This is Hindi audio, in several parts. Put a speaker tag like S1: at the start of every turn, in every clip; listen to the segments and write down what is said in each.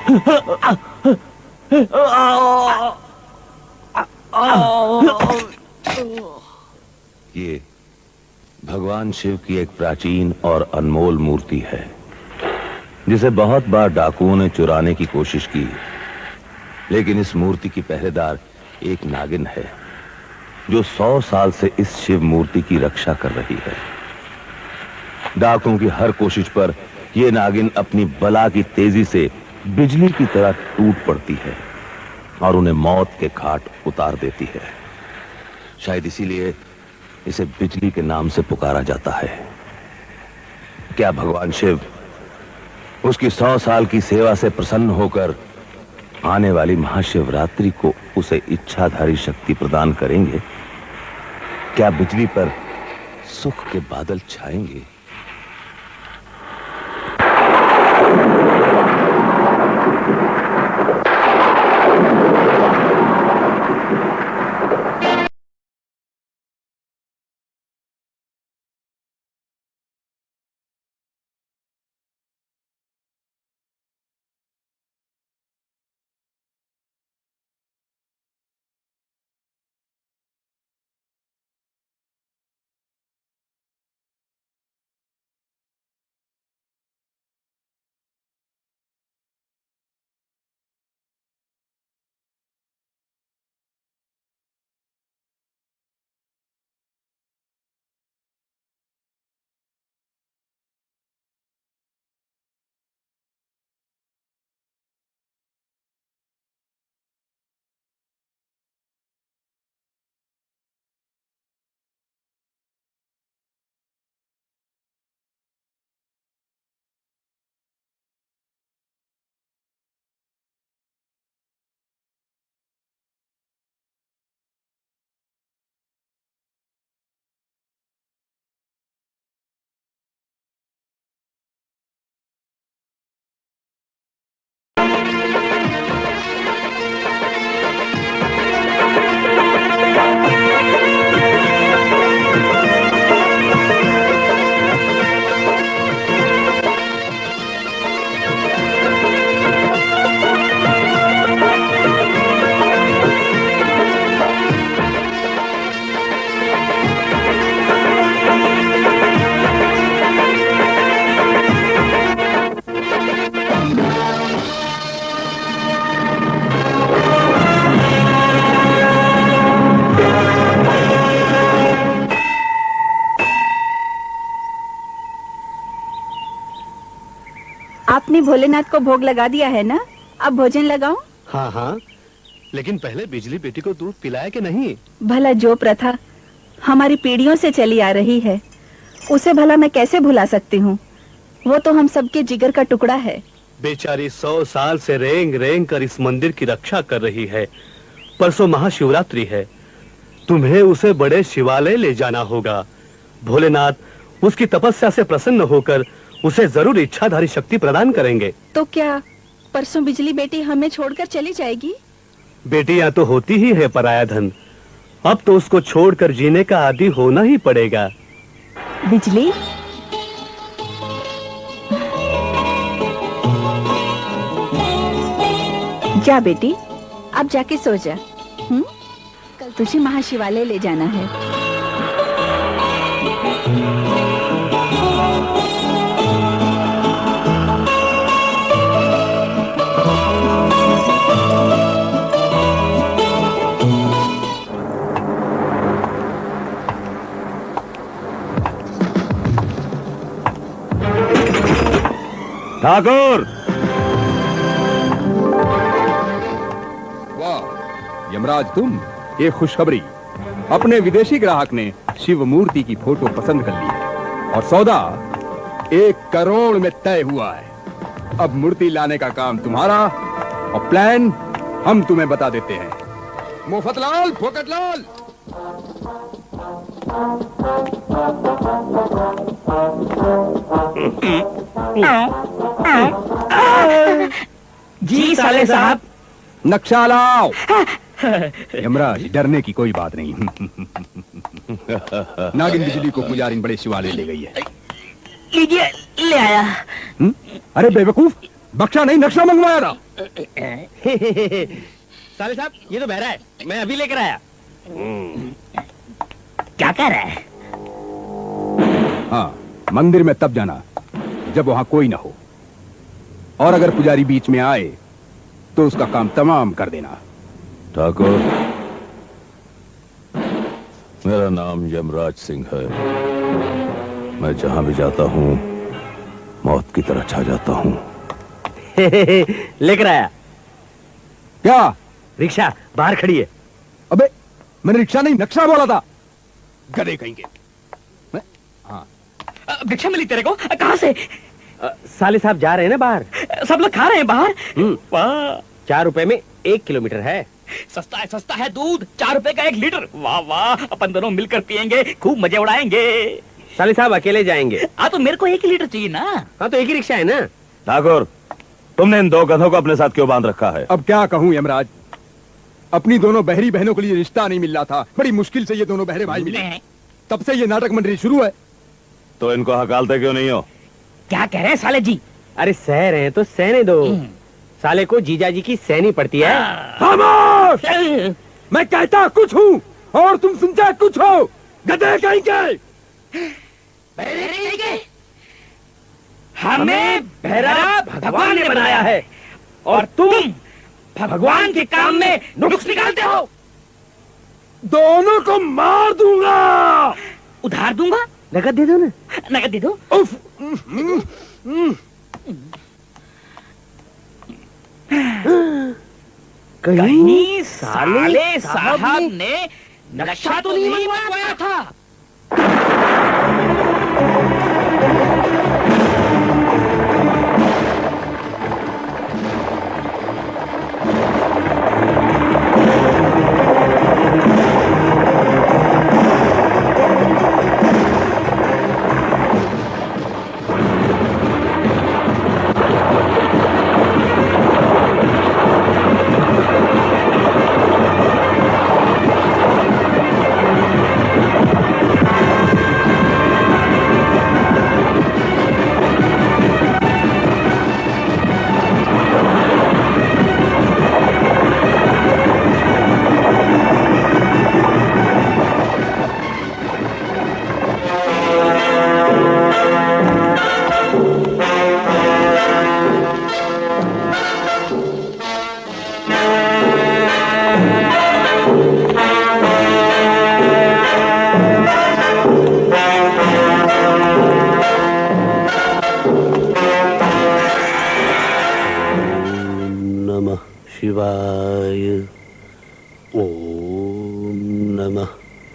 S1: ये भगवान शिव की एक प्राचीन और अनमोल मूर्ति है, जिसे बहुत बार डाकुओं ने चुराने की कोशिश की, लेकिन इस मूर्ति की पहरेदार एक नागिन है, जो 100 साल से इस शिव मूर्ति की रक्षा कर रही है। डाकुओं की हर कोशिश पर यह नागिन अपनी बला की तेजी से बिजली की तरह टूट पड़ती है और उन्हें मौत के घाट उतार देती है। शायद इसीलिए इसे बिजली के नाम से पुकारा जाता है। क्या भगवान शिव उसकी 100 साल की सेवा से प्रसन्न होकर आने वाली महाशिवरात्रि को उसे इच्छाधारी शक्ति प्रदान करेंगे? क्या बिजली पर सुख के बादल छाएंगे?
S2: आपने भोलेनाथ को भोग लगा दिया है ना? अब भोजन लगाऊं?
S3: हाँ हाँ, लेकिन पहले बिजली बेटी को दूध पिलाया कि नहीं?
S2: भला जो प्रथा हमारी पीढ़ियों से चली आ रही है, उसे भला मैं कैसे भुला सकती हूँ? वो तो हम सबके जिगर का टुकड़ा है।
S3: बेचारी 100 साल से रेंग रेंग कर इस मंदिर की रक्षा कर रही है। परसों महाशिवरात्रि है, तुम्हें उसे बड़े शिवालय ले जाना होगा। भोलेनाथ उसकी तपस्या से प्रसन्न होकर उसे जरूर इच्छाधारी शक्ति प्रदान करेंगे।
S2: तो क्या परसों बिजली बेटी हमें छोड़कर चली जाएगी?
S3: बेटियां तो होती ही है पराया धन, अब तो उसको छोड़कर जीने का आदी होना ही पड़ेगा।
S2: बिजली, जा बेटी, अब जाके सो जा। कल तुझे महाशिवालय ले जाना है।
S1: ठाकुर!
S4: वाह यमराज, तुम! ये खुशखबरी, अपने विदेशी ग्राहक ने शिव मूर्ति की फोटो पसंद कर ली है और सौदा 1 करोड़ में तय हुआ है। अब मूर्ति लाने का काम तुम्हारा और प्लान हम तुम्हें बता देते हैं। मोफतलाल, फोकटलाल,
S5: जी साले साहब।
S4: नक्शा लाओ। यमराज, डरने की कोई बात नहीं। नागिन बिजली को पुजारिन बड़े शिवालय ले गई है।
S5: लीजिए, ले आया।
S4: अरे बेवकूफ, बख्शा नहीं, नक्शा मंगवाया था।
S5: साले साहब ये तो बहरा है, मैं अभी लेकर आया। क्या कह रहा है?
S4: हाँ, मंदिर में तब जाना जब वहां कोई ना हो, और अगर पुजारी बीच में आए तो उसका काम तमाम कर देना।
S1: ठाकुर, मेरा नाम यमराज सिंह है। मैं जहां भी जाता हूं मौत की तरह छा जाता हूं।
S5: लेकर आया।
S4: क्या?
S5: रिक्शा बाहर खड़ी है।
S4: अबे मैंने रिक्शा नहीं, नक्शा बोला था। गधे कहेंगे। हाँ,
S5: भिक्षा मिली तेरे को? कहां से? साले साहब जा रहे हैं ना बाहर, सब लोग खा रहे हैं बाहर। वाह, 4 रुपए में 1 किलोमीटर है। सस्ता है दूध, 4 रुपए का 1 लीटर। वाह वाह, अपन दोनों मिलकर पियेंगे, खूब मजे उड़ाएंगे। साले साहब अकेले जाएंगे? हाँ तो मेरे को 1 लीटर चाहिए ना। हाँ तो एक ही रिक्शा है ना।
S1: ठाकुर, तुमने इन 2 गधों को अपने साथ क्यों बांध रखा है?
S4: अब क्या कहूं यमराज, अपनी दोनों बहरी बहनों के लिए रिश्ता नहीं मिल रहा था। बड़ी मुश्किल से ये दोनों बहरे भाई मिले हैं। तब से ये नाटक मंडली शुरू है।
S1: तो इनको हकालते क्यों नहीं हो?
S5: क्या कह रहे हैं साले जी? अरे सह रहे हैं तो सहने दो। साले को जीजा जी की सहनी पड़ती है।
S4: खामोश! मैं कहता कुछ हूँ और तुम सुनते कुछ हो। गधे कहीं के।
S5: हमें बहरा भगवान ने बनाया है और तुम भगवान के काम में नुक्स निकालते हो।
S4: दोनों को मार दूंगा।
S5: उधार दूंगा? नगद दे दो ना। नगद दे दो।
S4: उफ!
S5: कहीं साले साहब ने नक्शा तो नहीं मंगवाया था।
S3: शिवाय। ओम नमः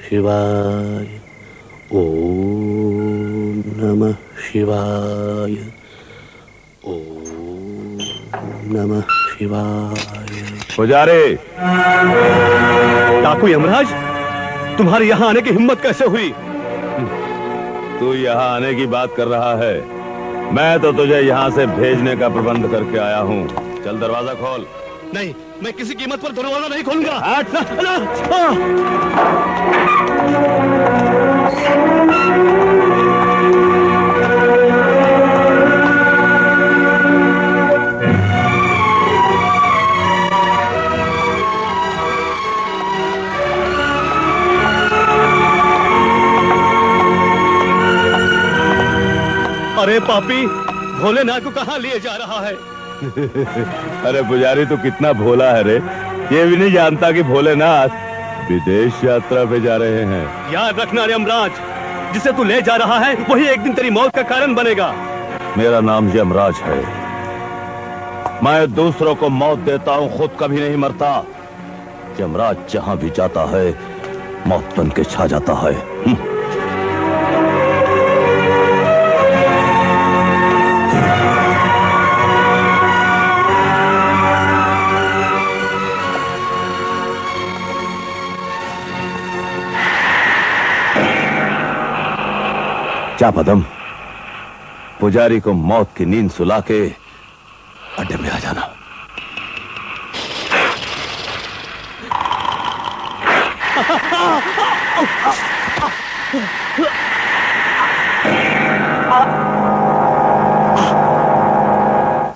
S3: शिवाय। ओम नमः शिवाय। ओम नमः शिवाय।
S1: पुजारी!
S3: डाकू यमराज, तुम्हारे यहाँ आने की हिम्मत कैसे हुई?
S1: तू यहाँ आने की बात कर रहा है, मैं तो तुझे यहाँ से भेजने का प्रबंध करके आया हूँ। चल दरवाजा खोल।
S3: नहीं, मैं किसी कीमत पर दरवाजा नहीं खोलूंगा। अरे पापी, भोलेनाथ को कहाँ लिए जा रहा है?
S1: अरे पुजारी, तू कितना भोला है रे। ये भी नहीं जानता कि भोलेनाथ विदेश यात्रा पे जा रहे हैं।
S3: याद रखना यमराज, जिसे तू ले जा रहा है वही एक दिन तेरी मौत का कारण बनेगा।
S1: मेरा नाम यमराज है। मैं दूसरों को मौत देता हूँ, खुद कभी नहीं मरता। यमराज जहां भी जाता है मौत बन के छा जाता है। जा पदम, पुजारी को मौत की नींद सुला के अड्डे में आ जाना।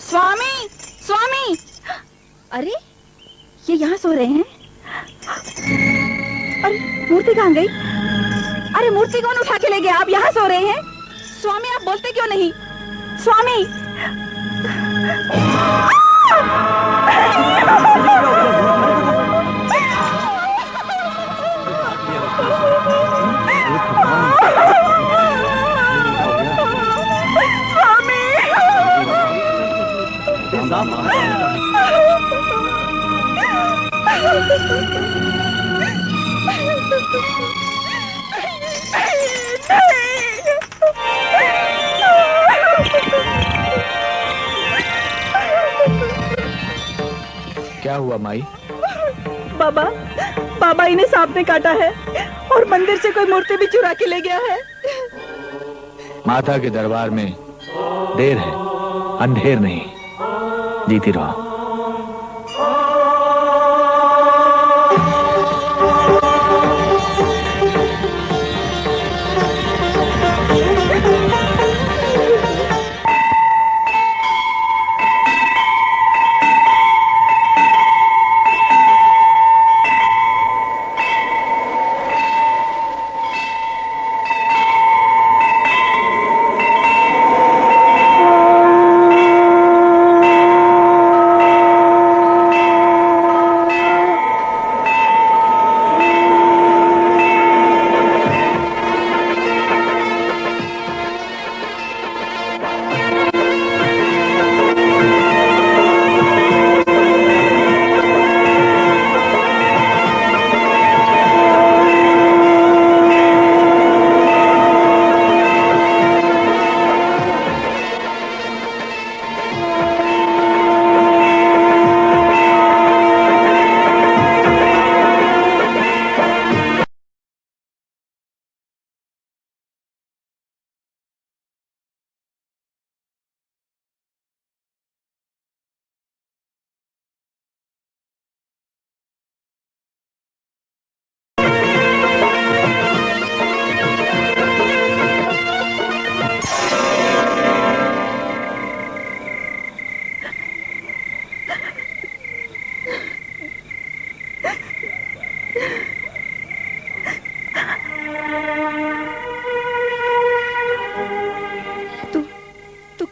S2: स्वामी! अरे ये यहाँ सो रहे हैं। अरे मूर्ति कहाँ गई? अरे मूर्ति कौन उठा के ले गया? आप यहाँ सो रहे हैं? स्वामी आप बोलते क्यों नहीं? स्वामी
S6: क्या हुआ माई?
S2: बाबा, बाबा इन्हें सांप ने काटा है और मंदिर से कोई मूर्ति भी चुरा के ले गया है।
S6: माता के दरबार में देर है, अंधेर नहीं। जीती रहो।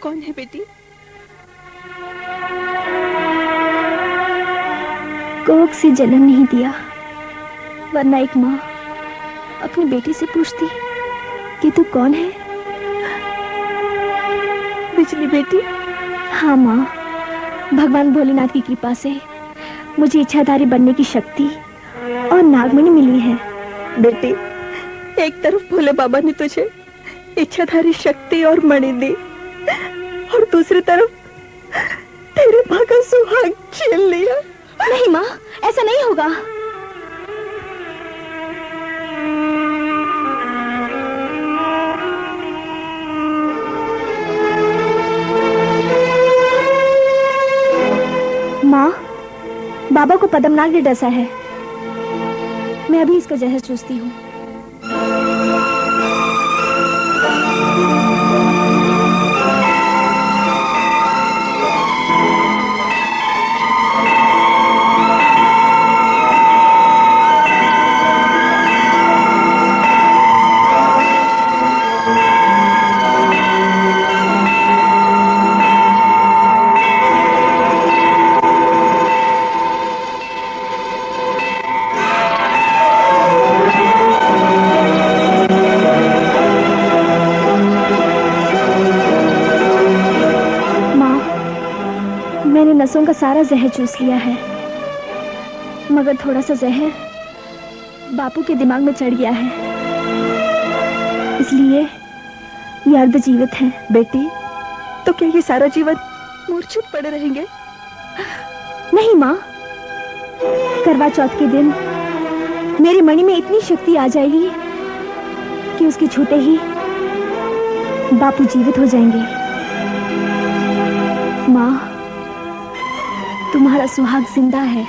S2: कौन है बेटी?
S7: कोख से जन्म नहीं दिया, वरना एक माँ अपनी बेटी से पूछती कि तू कौन है।
S2: बिजली बेटी?
S7: हाँ माँ, भगवान भोलेनाथ की कृपा से मुझे इच्छाधारी बनने की शक्ति और नागमणि मिली है।
S2: बेटी, एक तरफ भोले बाबा ने तुझे इच्छाधारी शक्ति और मणि दी और दूसरी तरफ तेरे माँ का सुहाग छीन लिया।
S7: नहीं माँ, ऐसा नहीं होगा। माँ, बाबा को पद्मनाग ने डसा है। मैं अभी इसका जहर चूसती हूँ। नसों का सारा जहर चूस लिया है, मगर थोड़ा सा जहर बापू के दिमाग में चढ़ गया है, इसलिए ये अर्ध जीवित है।
S2: बेटी, तो क्या ये सारा जीवन मूर्छित पड़े रहेंगे?
S7: नहीं माँ, करवा चौथ के दिन मेरी मणि में इतनी शक्ति आ जाएगी कि उसके छूते ही बापू जीवित हो जाएंगे। माँ, तुम्हारा सुहाग जिंदा है।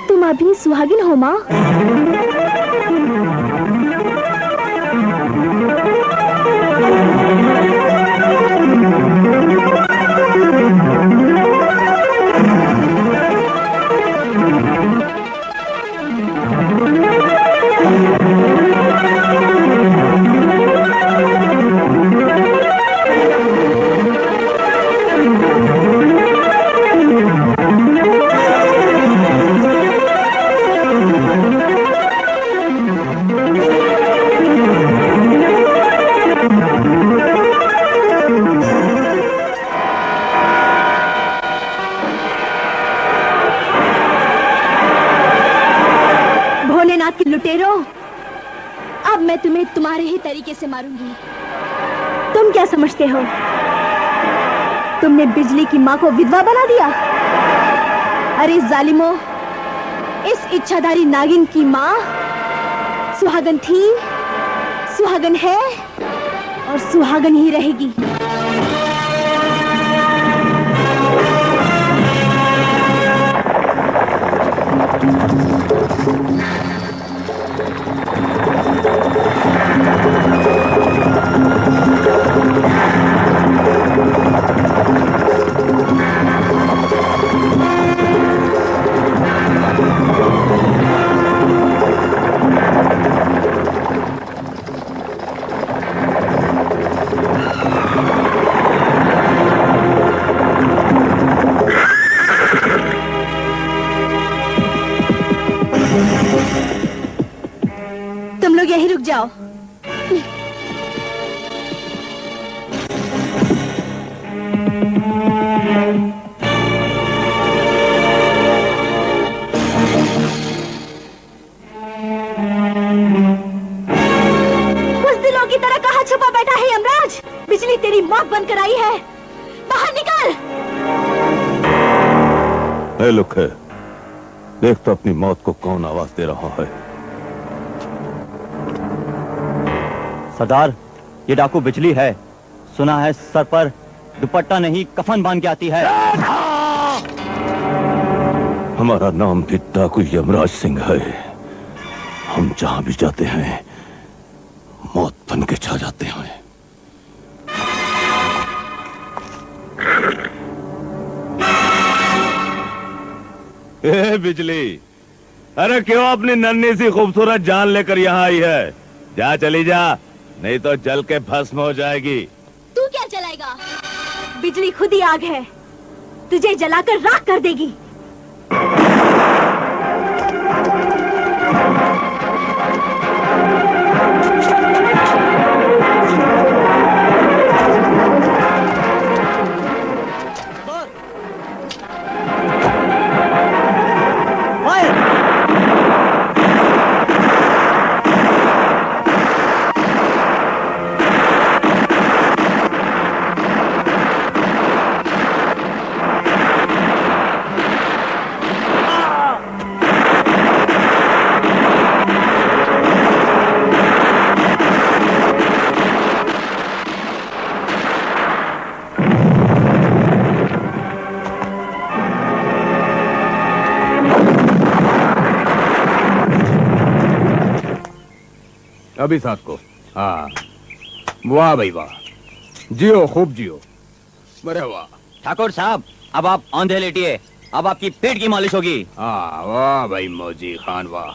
S7: तुम अभी सुहागिन हो माँ। भोलेनाथ की लुटेरों, अब मैं तुम्हें तुम्हारे ही तरीके से मारूंगी। तुम क्या समझते हो, तुमने बिजली की माँ को विधवा बना दिया? अरे जालिमों, इस इच्छाधारी नागिन की माँ सुहागन थी, सुहागन है और सुहागन ही रहेगी। तुम लोग यहीं रुक जाओ। बुज़दिलों की तरह कहाँ छुपा बैठा है यमराज? बिजली तेरी मौत बनकर आई है, बाहर निकल।
S1: ए लुखे, देख तो अपनी मौत को कौन आवाज दे रहा है।
S8: सरदार, ये डाकू बिजली है। सुना है सर पर दुपट्टा नहीं कफन बांध के आती है।
S1: हमारा नाम भी डाकू यमराज सिंह है। हम जहां भी जाते हैं मौत बन के छा जाते हैं। ए बिजली, अरे क्यों अपनी नन्ही सी खूबसूरत जान लेकर यहाँ आई है? जा, चली जा, नहीं तो जल के भस्म हो जाएगी।
S7: तू क्या जलाएगा? बिजली खुद ही आग है, तुझे जलाकर राख कर देगी।
S4: अभी साथ को। हाँ, वाह भाई वाह, जियो खूब जियो। बड़े वाह
S8: ठाकुर साहब, अब आप औंधे लेटिए, अब आपकी पेट की मालिश होगी।
S4: हाँ, वाह भाई मौजी खान वाह।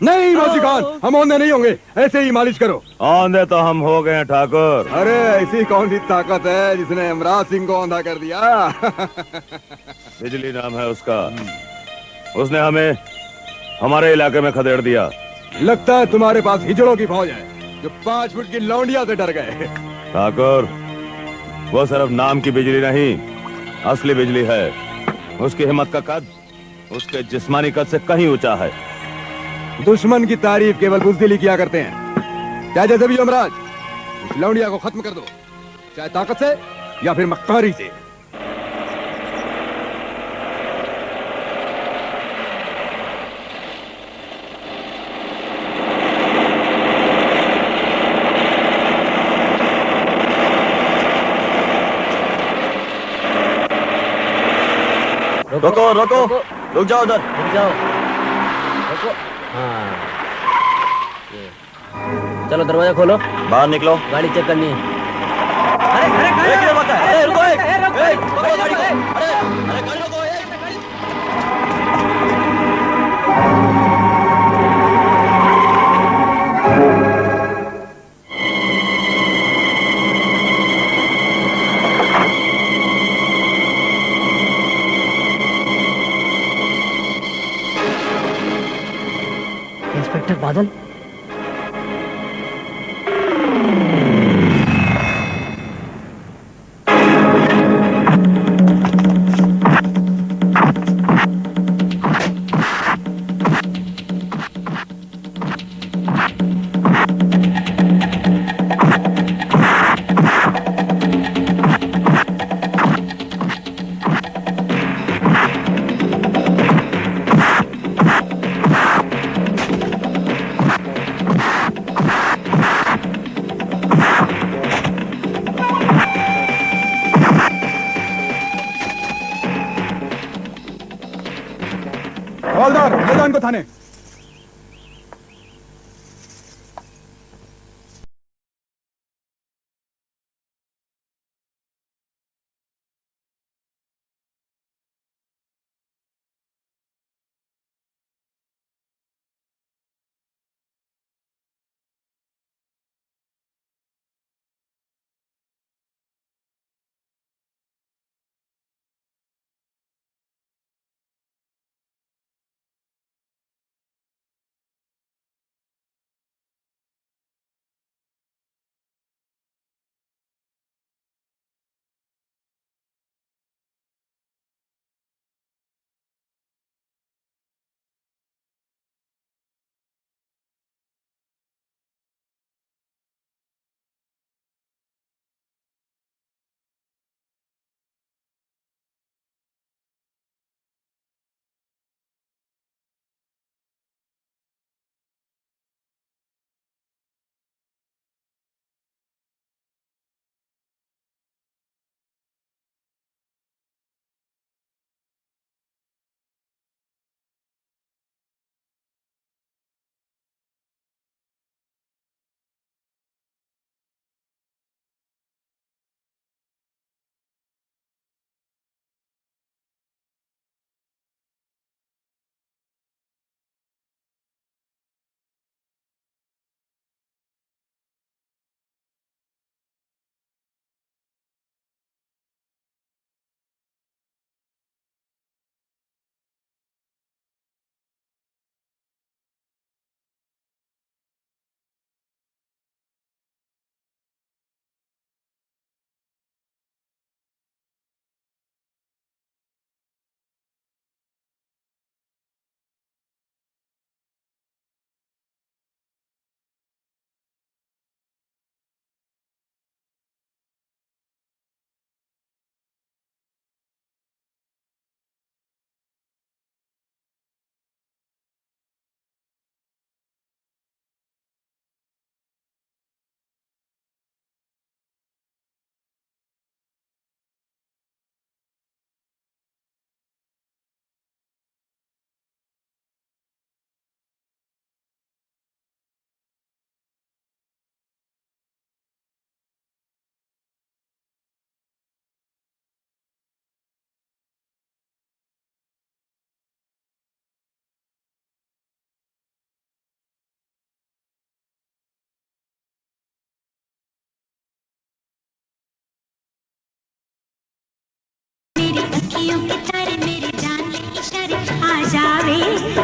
S4: नहीं मौजी खान, हम औंधे नहीं होंगे, ऐसे ही मालिश करो।
S1: औंधे तो हम हो गए ठाकुर।
S4: अरे ऐसी कौन सी ताकत है जिसने यमराज सिंह को औंधा कर दिया?
S1: बिजली नाम है उसका। उसने हमें हमारे इलाके में खदेड़ दिया।
S4: लगता है तुम्हारे पास हिजड़ों की फौज है जो 5 फुट की लौंडिया से डर गए।
S1: ठाकुर, वो सिर्फ नाम की बिजली नहीं, असली बिजली है। उसकी हिम्मत का कद उसके जिस्मानी कद से कहीं ऊंचा है।
S4: दुश्मन की तारीफ केवल बुज़दिली किया करते हैं। चाहे जैसे भी यमराज, इस लौंडिया को खत्म कर दो, चाहे ताकत से या फिर मक्कारी से।
S8: रुको रुको, रुक जाओ उधर,
S5: रुक जाओ, रुको। हाँ, चलो दरवाजा खोलो,
S8: बाहर निकलो।
S5: गाड़ी चेक करनी है।
S8: रुको, गाड़ी को। अरे गाड़ी रोको।
S5: बादल,
S4: हवलदार, ले जाओ इनको थाने।
S9: अखियों के तारे मेरे जान के इशारे आ जावे,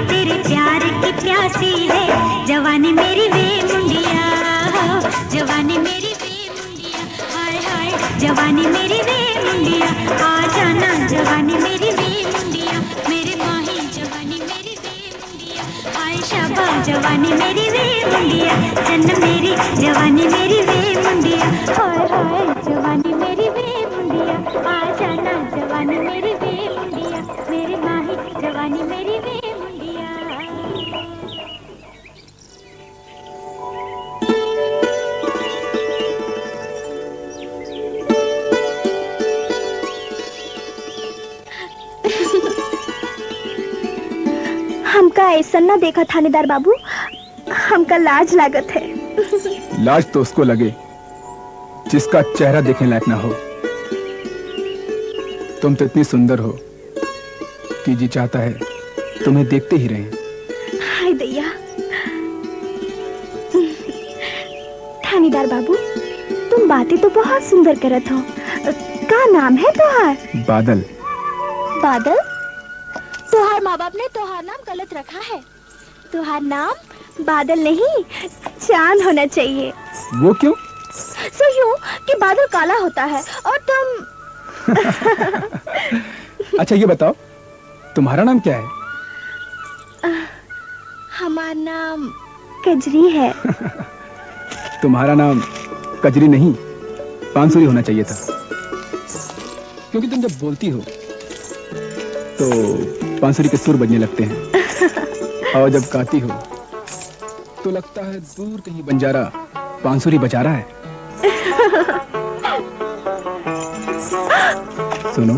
S9: तेरे प्यार की प्यासी है जवानी मेरी वे मुंडिया, जवानी मेरी वे मुंडिया, हाय हाय जवानी मेरी वे मुंडिया, आ जाना जवानी मेरी वे मुंडिया, मेरे माही जवानी मेरी वे मुंडिया, हाय शाबा जवानी मेरी वे मुंडिया, जन्म मेरी जवानी मेरी वे मुंडिया, हाय हाय जवानी मेरी वे मुंडिया, आ जाना जवानी मेरी वे मुंडिया, मेरी माही जवानी मेरी वे मुंडिया।
S7: हमका ऐसा ना देखा थानेदार बाबू, हमका लाज लागत है।
S4: लाज तो उसको लगे जिसका चेहरा देखने लायक ना हो। तुम तो इतनी सुंदर हो कि जी चाहता है तुम्हें देखते ही रहें।
S7: हाय दैया। थानेदार बाबू, तुम बातें तो बहुत सुंदर करत हो। का नाम है तोहार?
S4: बादल।
S7: बादल? तोहार माँ बाप ने तोहार नाम गलत रखा है। तोहार नाम बादल नहीं, चांद होना चाहिए।
S4: वो क्यों?
S7: सो यूं कि बादल काला होता है और तुम
S4: अच्छा ये बताओ, तुम्हारा नाम क्या है?
S7: हमारा नाम कजरी है।
S4: तुम्हारा नाम कजरी नहीं, बांसुरी होना चाहिए था, क्योंकि तुम जब बोलती हो तो बांसुरी के सुर बजने लगते हैं और जब गाती हो तो लगता है दूर कहीं बंजारा बांसुरी बजा रहा है। सुनो,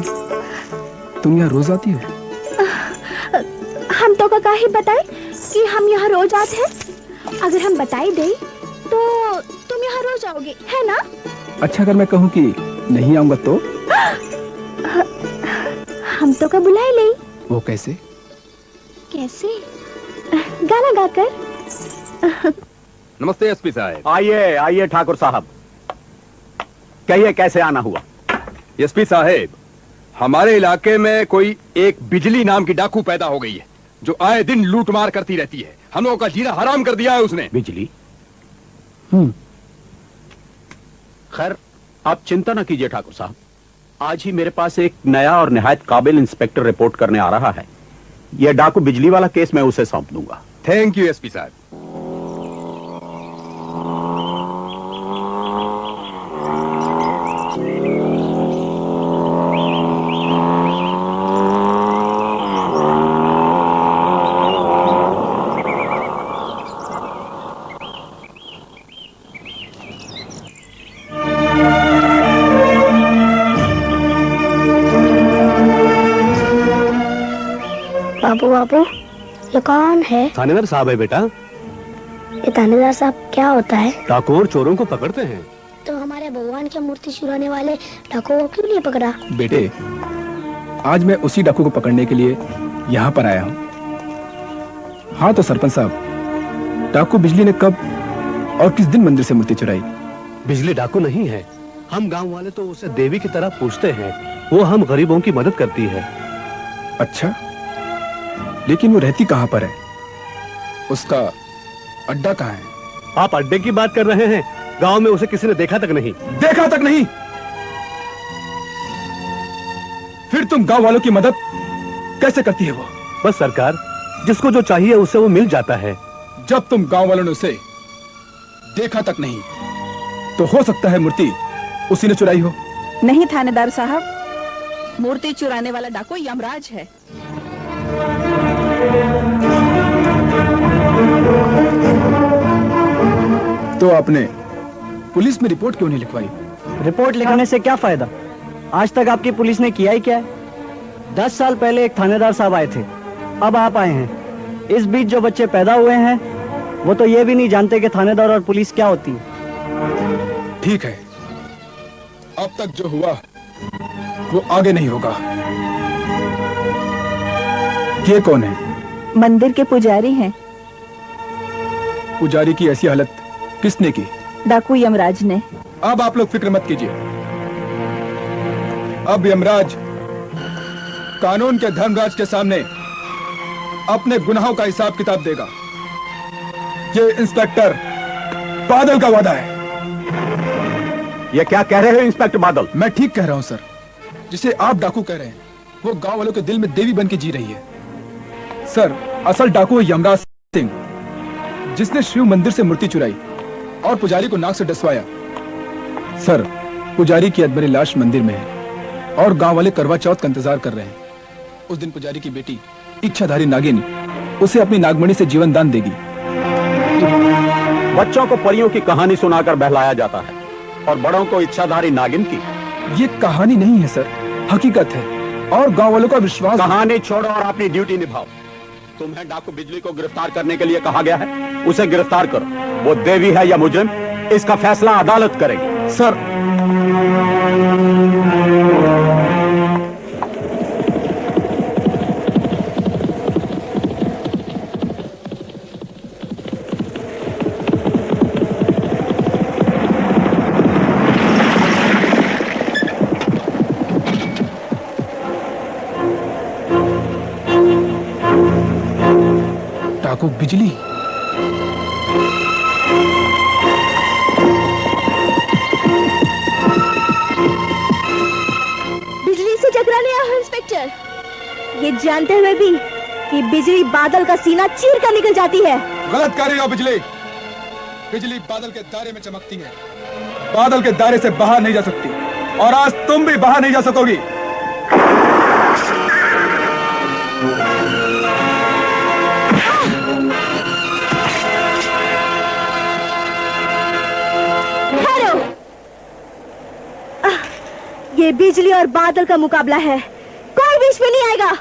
S4: तुम यहाँ रोज आती हो?
S7: हम तो का ही बताए कि हम यहाँ रोज आते हैं। अगर हम बताई दे तो तुम यहाँ रोज आओगे, है ना?
S4: अच्छा, अगर मैं कहूँ कि नहीं आऊंगा तो?
S7: हम तो का बुलाए ले।
S4: वो कैसे?
S7: कैसे? गाना गाकर।
S4: नमस्ते एसपी साहब।
S10: आइए आइए ठाकुर साहब, कहिए कैसे आना हुआ?
S4: एसपी साहब, हमारे इलाके में कोई एक बिजली नाम की डाकू पैदा हो गई है जो आए दिन लूटमार करती रहती है। हम लोगों का जीना हराम कर दिया है उसने।
S10: बिजली? खैर आप चिंता न कीजिए ठाकुर साहब, आज ही मेरे पास एक नया और निहायत काबिल इंस्पेक्टर रिपोर्ट करने आ रहा है। यह डाकू बिजली वाला केस मैं उसे सौंप दूंगा।
S4: थैंक यू एसपी साहब।
S11: बाबू बाबू, ये कौन है?
S3: थानेदार साहब है बेटा।
S11: ये थानेदार साहब क्या होता है?
S3: डाकू और चोरों को पकड़ते हैं।
S11: तो हमारे भगवान की मूर्ति चुराने वाले डाकू को क्यों नहीं पकड़ा?
S4: बेटे, आज मैं उसी डाकू को पकड़ने के लिए यहाँ पर आया हूँ। हाँ तो सरपंच साहब, डाकू बिजली ने कब और किस दिन मंदिर से मूर्ति चुराई?
S3: बिजली डाकू नहीं है, हम गांव वाले तो उसे देवी की तरह पूजते हैं। वो हम गरीबों की मदद करती है।
S4: अच्छा, लेकिन वो रहती कहाँ पर है? उसका अड्डा कहाँ है?
S3: आप अड्डे की बात कर रहे हैं? गांव में उसे किसी ने देखा तक नहीं।
S4: देखा तक नहीं? फिर तुम गांव वालों की मदद कैसे करती है वो?
S3: बस सरकार, जिसको जो चाहिए उसे वो मिल जाता है।
S4: जब तुम गांव वालों ने उसे देखा तक नहीं तो हो सकता है मूर्ति उसी ने चुराई हो।
S2: नहीं थानेदार साहब, मूर्ति चुराने वाला डाकू यमराज है।
S4: तो आपने पुलिस में रिपोर्ट क्यों नहीं लिखवाई?
S8: रिपोर्ट लिखने से क्या फायदा? आज तक आपकी पुलिस ने किया ही क्या है? 10 साल पहले एक थानेदार साहब आए थे, अब आप आए हैं। इस बीच जो बच्चे पैदा हुए हैं वो तो ये भी नहीं जानते कि थानेदार और पुलिस क्या होती है।
S4: ठीक है, अब तक जो हुआ वो आगे नहीं होगा। ये कौन है?
S2: मंदिर के पुजारी हैं।
S4: पुजारी की ऐसी हालत किसने की?
S2: डाकू यमराज ने।
S4: अब आप लोग फिक्र मत कीजिए, अब यमराज कानून के धर्मराज के सामने अपने गुनाहों का हिसाब किताब देगा। ये इंस्पेक्टर बादल का वादा है।
S10: ये क्या कह रहे हो इंस्पेक्टर बादल?
S4: मैं ठीक कह रहा हूं सर। जिसे आप डाकू कह रहे हैं वो गांव वालों के दिल में देवी बन के जी रही है। सर, असल डाकू है यमराज सिंह, जिसने शिव मंदिर से मूर्ति चुराई और पुजारी को नाक से डसवाया। सर, पुजारी की अधमरी लाश मंदिर में है और गांव वाले करवा चौथ का इंतजार कर रहे हैं। उस दिन पुजारी की बेटी इच्छाधारी नागिन उसे अपनी नागमणि से जीवन दान देगी।
S10: बच्चों को परियों की कहानी सुनाकर बहलाया जाता है और बड़ों को इच्छाधारी नागिन की।
S4: ये कहानी नहीं है सर, हकीकत है और गांव वालों का विश्वास।
S10: कहानी छोड़ो और अपनी ड्यूटी निभाओ। तुम्हें डाकू बिजली को गिरफ्तार करने के लिए कहा गया है, उसे गिरफ्तार करो। वो देवी है या मुजरिम, इसका फैसला अदालत करेगी।
S4: सर, डाकू बिजली
S7: बिजली से टकराने आए हो इंस्पेक्टर, ये जानते हुए भी कि बिजली बादल का सीना चीर कर निकल जाती है।
S4: गलत कर रही हो बिजली। बिजली बादल के दायरे में चमकती है, बादल के दायरे से बाहर नहीं जा सकती, और आज तुम भी बाहर नहीं जा सकोगी।
S7: ये बिजली और बादल का मुकाबला है, कोई बीच में नहीं आएगा।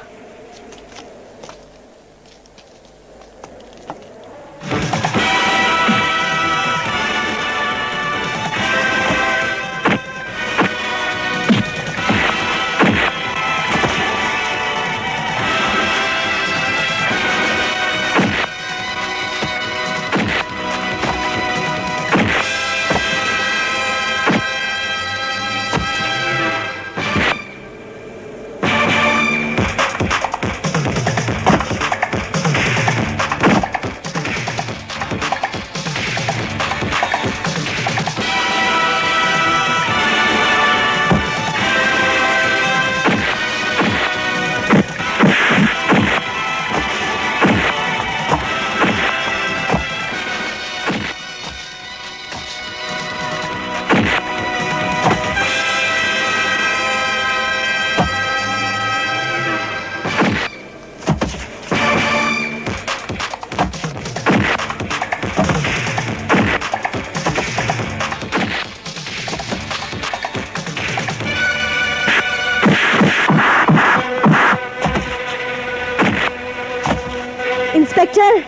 S7: इंस्पेक्टर,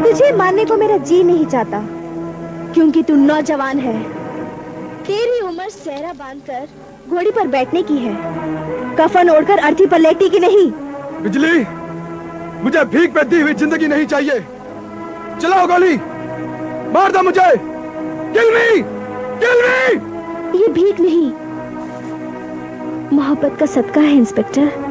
S7: तुझे मारने को मेरा जी नहीं चाहता, क्योंकि तू नौजवान है। तेरी उम्र सेहरा बांधकर घोड़ी पर बैठने की है, कफन ओढ़कर अर्थी पर लेटने की नहीं।
S4: बिजली, मुझे भीख पे दी हुई जिंदगी नहीं चाहिए। चलाओ गोली, मार दो मुझे। किल मी, किल मी।
S7: ये भीख नहीं, मोहब्बत का सदका है इंस्पेक्टर।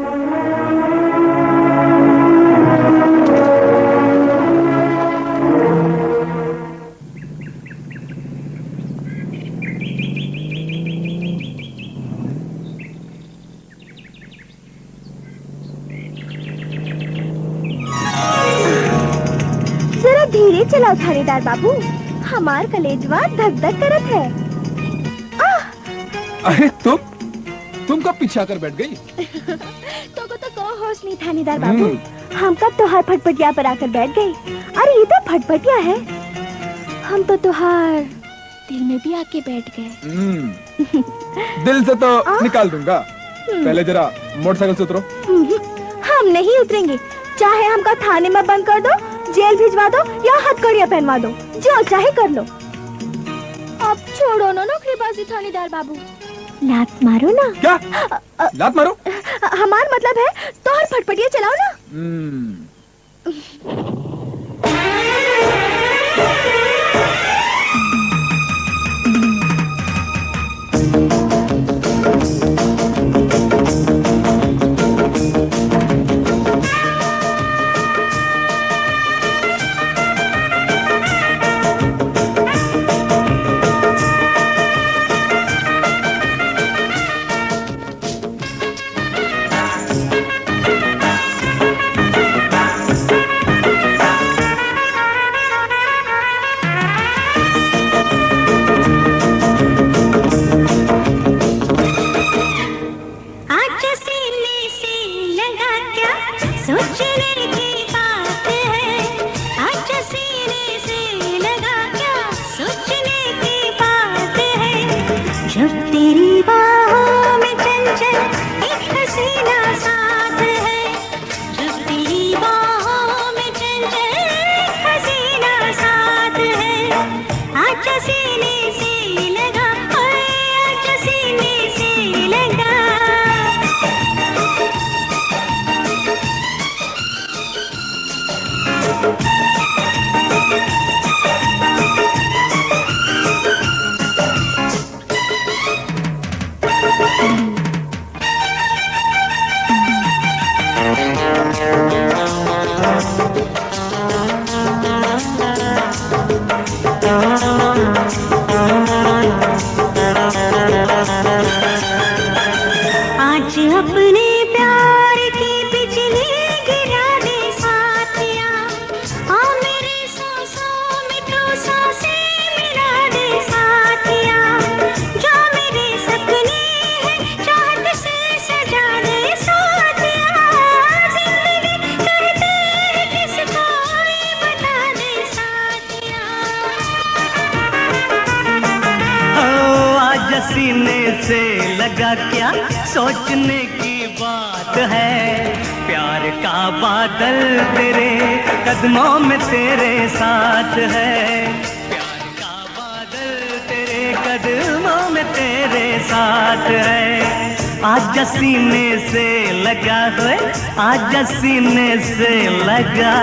S7: धीरे चलाओ थानेदार बाबू, हमार कलेजवा धक धक करत है।
S4: अरे तुम कब पीछे आकर बैठ गई?
S7: तो को होश नहीं थानेदार बाबू, हम कब तोहार फटफटिया पर आकर बैठ गई। अरे ये तो फटफटिया है, हम तो तोहार दिल में भी आके बैठ गए।
S4: दिल से तो निकाल दूंगा, पहले जरा मोटरसाइकिल से उतरो।
S7: हम नहीं उतरेंगे, चाहे हमका थाने में बंद कर दो, जेल भिजवा दो या हथकड़ियां पहनवा दो, जो चाहे कर लो। अब छोड़ो ना नौकरीबाजी थानेदार बाबू, लात मारो ना।
S4: क्या लात मारो?
S7: हमार मतलब है तो हर फटफटिया चलाओ ना।
S9: आज अपने प्यार की बिजली गिरा दे साथिया, हाँ मेरे सांसों में तो सांसें मिला दे साथिया, जो मेरे सपने हैं चाहत से सजा दे साथिया, जिंदगी कहते हैं किसको ये बता दे साथिया।
S12: आज सीने से लगा क्या सोचने की बात है, प्यार का बादल तेरे कदमों में तेरे साथ है, प्यार का बादल तेरे कदमों में तेरे साथ है। आज सीने से लगा है, आज सीने से लगा।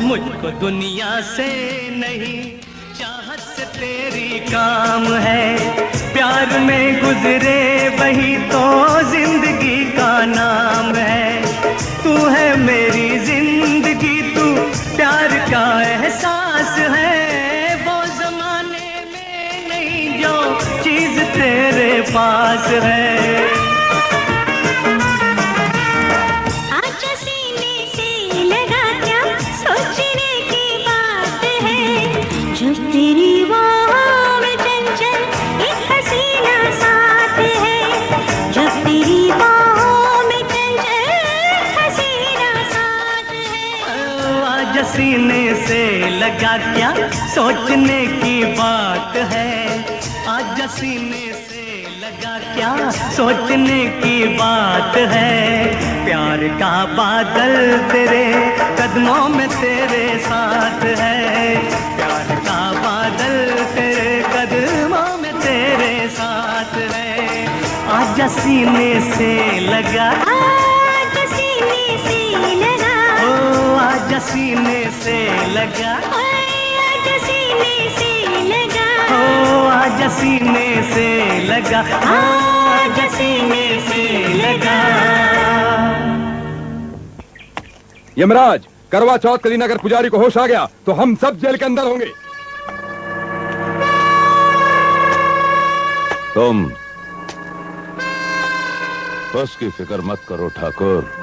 S12: मुझको दुनिया से नहीं चाहत से तेरी काम है, प्यार में गुजरे वही तो जिंदगी का नाम है, तू है मेरी जिंदगी, तू प्यार का एहसास है, वो जमाने में नहीं जो चीज तेरे पास है।
S9: तेरी बाहों में चंचल एक हसीना साथ है, जब तेरी बाहों में चंचल एक हसीना साथ है।
S12: आज सीने से लगा क्या सोचने की बात है, आज सीने से लगा क्या सोचने की बात है, प्यार का बादल तेरे कदमों में तेरे साथ है, प्यार का बादल तेरे कदमों में तेरे साथ है। आज सीने से लगा,
S9: आज सीने से लगा,
S12: ओ आज सीने से लगा,
S9: आज सीने से लगा,
S12: ओ आज सीने से लगा, आज सीने से लगा।
S4: यमराज, करवा चौथ के दिन अगर पुजारी को होश आ गया तो हम सब जेल के अंदर होंगे।
S1: तुम उसकी फिक्र मत करो ठाकुर,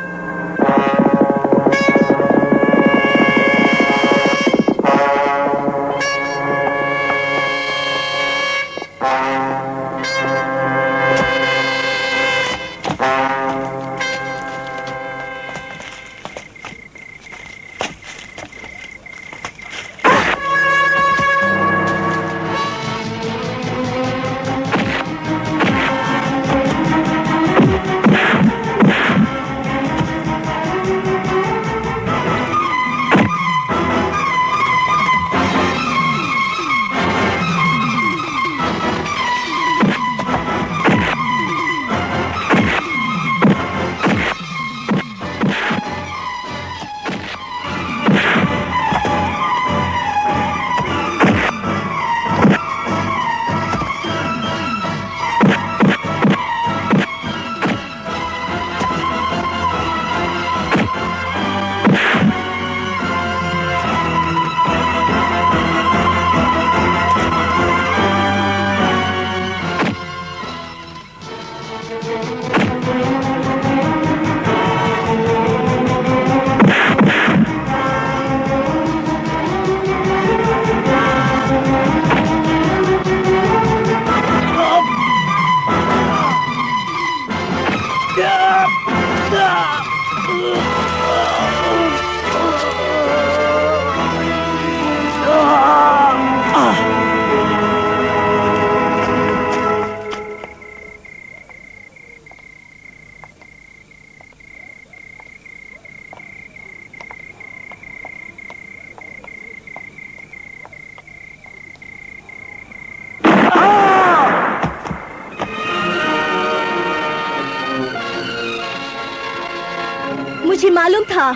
S7: मुझे मालूम था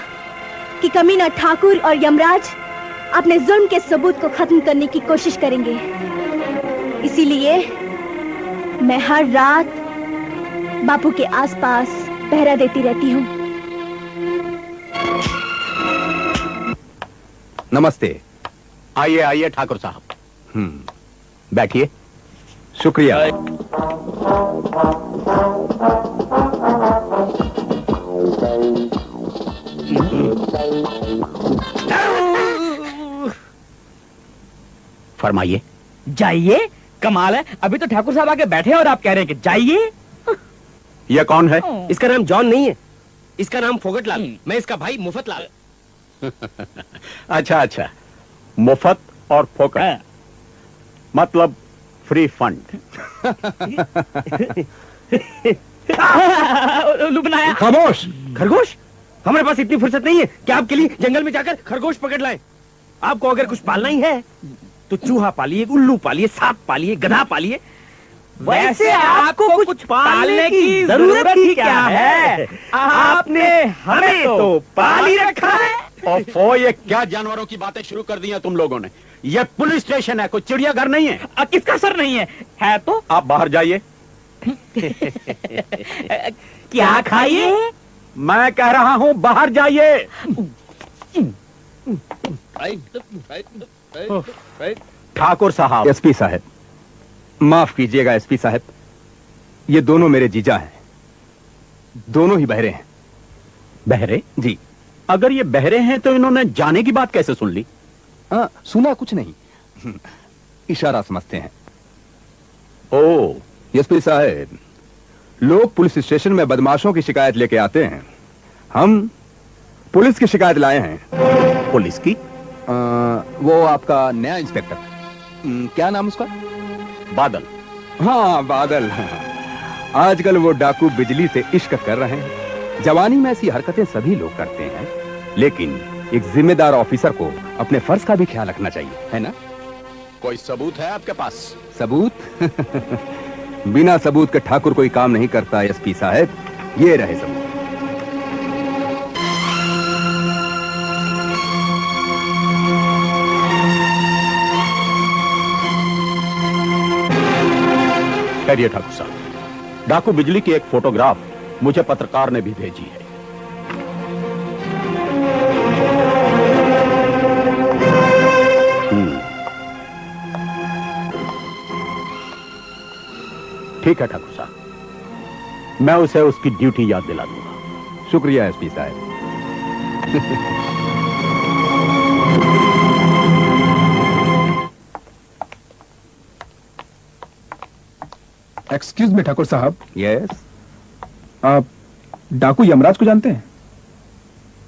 S7: कि कमीना ठाकुर और यमराज अपने जुल्म के सबूत को खत्म करने की कोशिश करेंगे। इसीलिए मैं हर रात बापू के आसपास पहरा देती रहती हूँ।
S10: नमस्ते। आइए आइए ठाकुर साहब। बैठिए। शुक्रिया। फरमाइए।
S5: जाइए? कमाल है, अभी तो ठाकुर साहब आके बैठे और आप कह रहे हैं कि जाइए।
S10: यह कौन है?
S5: इसका नाम जॉन नहीं है, इसका नाम फोगटलाल। मैं इसका भाई मुफतलाल।
S10: अच्छा अच्छा, मुफ्त और फोकट, मतलब फ्री फंड।
S5: लुबनाया।
S10: खामोश।
S5: खरगोश? हमारे पास इतनी फुर्सत नहीं है कि आपके लिए जंगल में जाकर खरगोश पकड़ लाएं। आपको अगर कुछ पालना ही है तो चूहा पालिए, उल्लू पालिए, सांप पालिए, गधा पालिए। वैसे आपको कुछ पालने की जरूरत ही क्या है? आपने हमें तो पाल ही रखा है।
S10: ओफो, ये क्या जानवरों की बातें शुरू कर दी हैं तुम लोगों ने? ये पुलिस स्टेशन है, कोई चिड़ियाघर नहीं है।
S5: किसका सर नहीं है तो
S10: आप बाहर जाइए।
S5: क्या खाइए?
S10: मैं कह रहा हूं बाहर जाइए। ठाकुर साहब। एसपी साहब, माफ कीजिएगा एसपी साहब, ये दोनों मेरे जीजा हैं, दोनों ही बहरे हैं। बहरे? जी। अगर ये बहरे हैं तो इन्होंने जाने की बात कैसे सुन ली? सुना कुछ नहीं, इशारा समझते हैं। ओ, एसपी साहब, लोग पुलिस स्टेशन में बदमाशों की शिकायत लेके आते हैं, हम पुलिस की शिकायत लाए हैं। पुलिस की? वो आपका नया इंस्पेक्टर, क्या नाम उसका? बादल। हाँ बादल। आजकल वो डाकू बिजली से इश्क कर रहे हैं। जवानी में ऐसी हरकतें सभी लोग करते हैं, लेकिन एक जिम्मेदार ऑफिसर को अपने फर्ज का भी ख्याल रखना चाहिए, है ना? कोई सबूत है आपके पास? सबूत? बिना सबूत के ठाकुर कोई काम नहीं करता एसपी साहब। ये रहे सबूत। करिए ठाकुर साहब, डाकू बिजली की एक फोटोग्राफ मुझे पत्रकार ने भी भेजी है। ठीक है ठाकुर साहब, मैं उसे उसकी ड्यूटी याद दिला दूंगा। शुक्रिया एसपी साहब।
S13: एक्सक्यूज मी ठाकुर साहब।
S10: यस।
S13: आप डाकू यमराज को जानते हैं?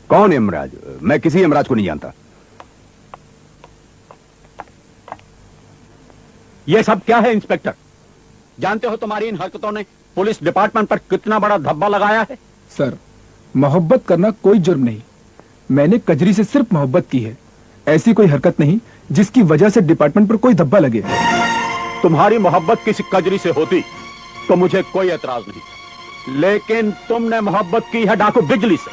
S10: कौन यमराज? मैं किसी यमराज को नहीं जानता। यह सब क्या है इंस्पेक्टर? जानते हो तुम्हारी इन हरकतों ने पुलिस डिपार्टमेंट पर कितना बड़ा धब्बा लगाया है?
S13: सर, मोहब्बत करना कोई जुर्म नहीं। मैंने कजरी से सिर्फ मोहब्बत की है, ऐसी कोई हरकत नहीं जिसकी वजह से डिपार्टमेंट पर कोई धब्बा लगे।
S10: तुम्हारी मोहब्बत किसी कजरी से होती तो मुझे कोई एतराज नहीं, लेकिन तुमने मोहब्बत की है डाकू बिजली से।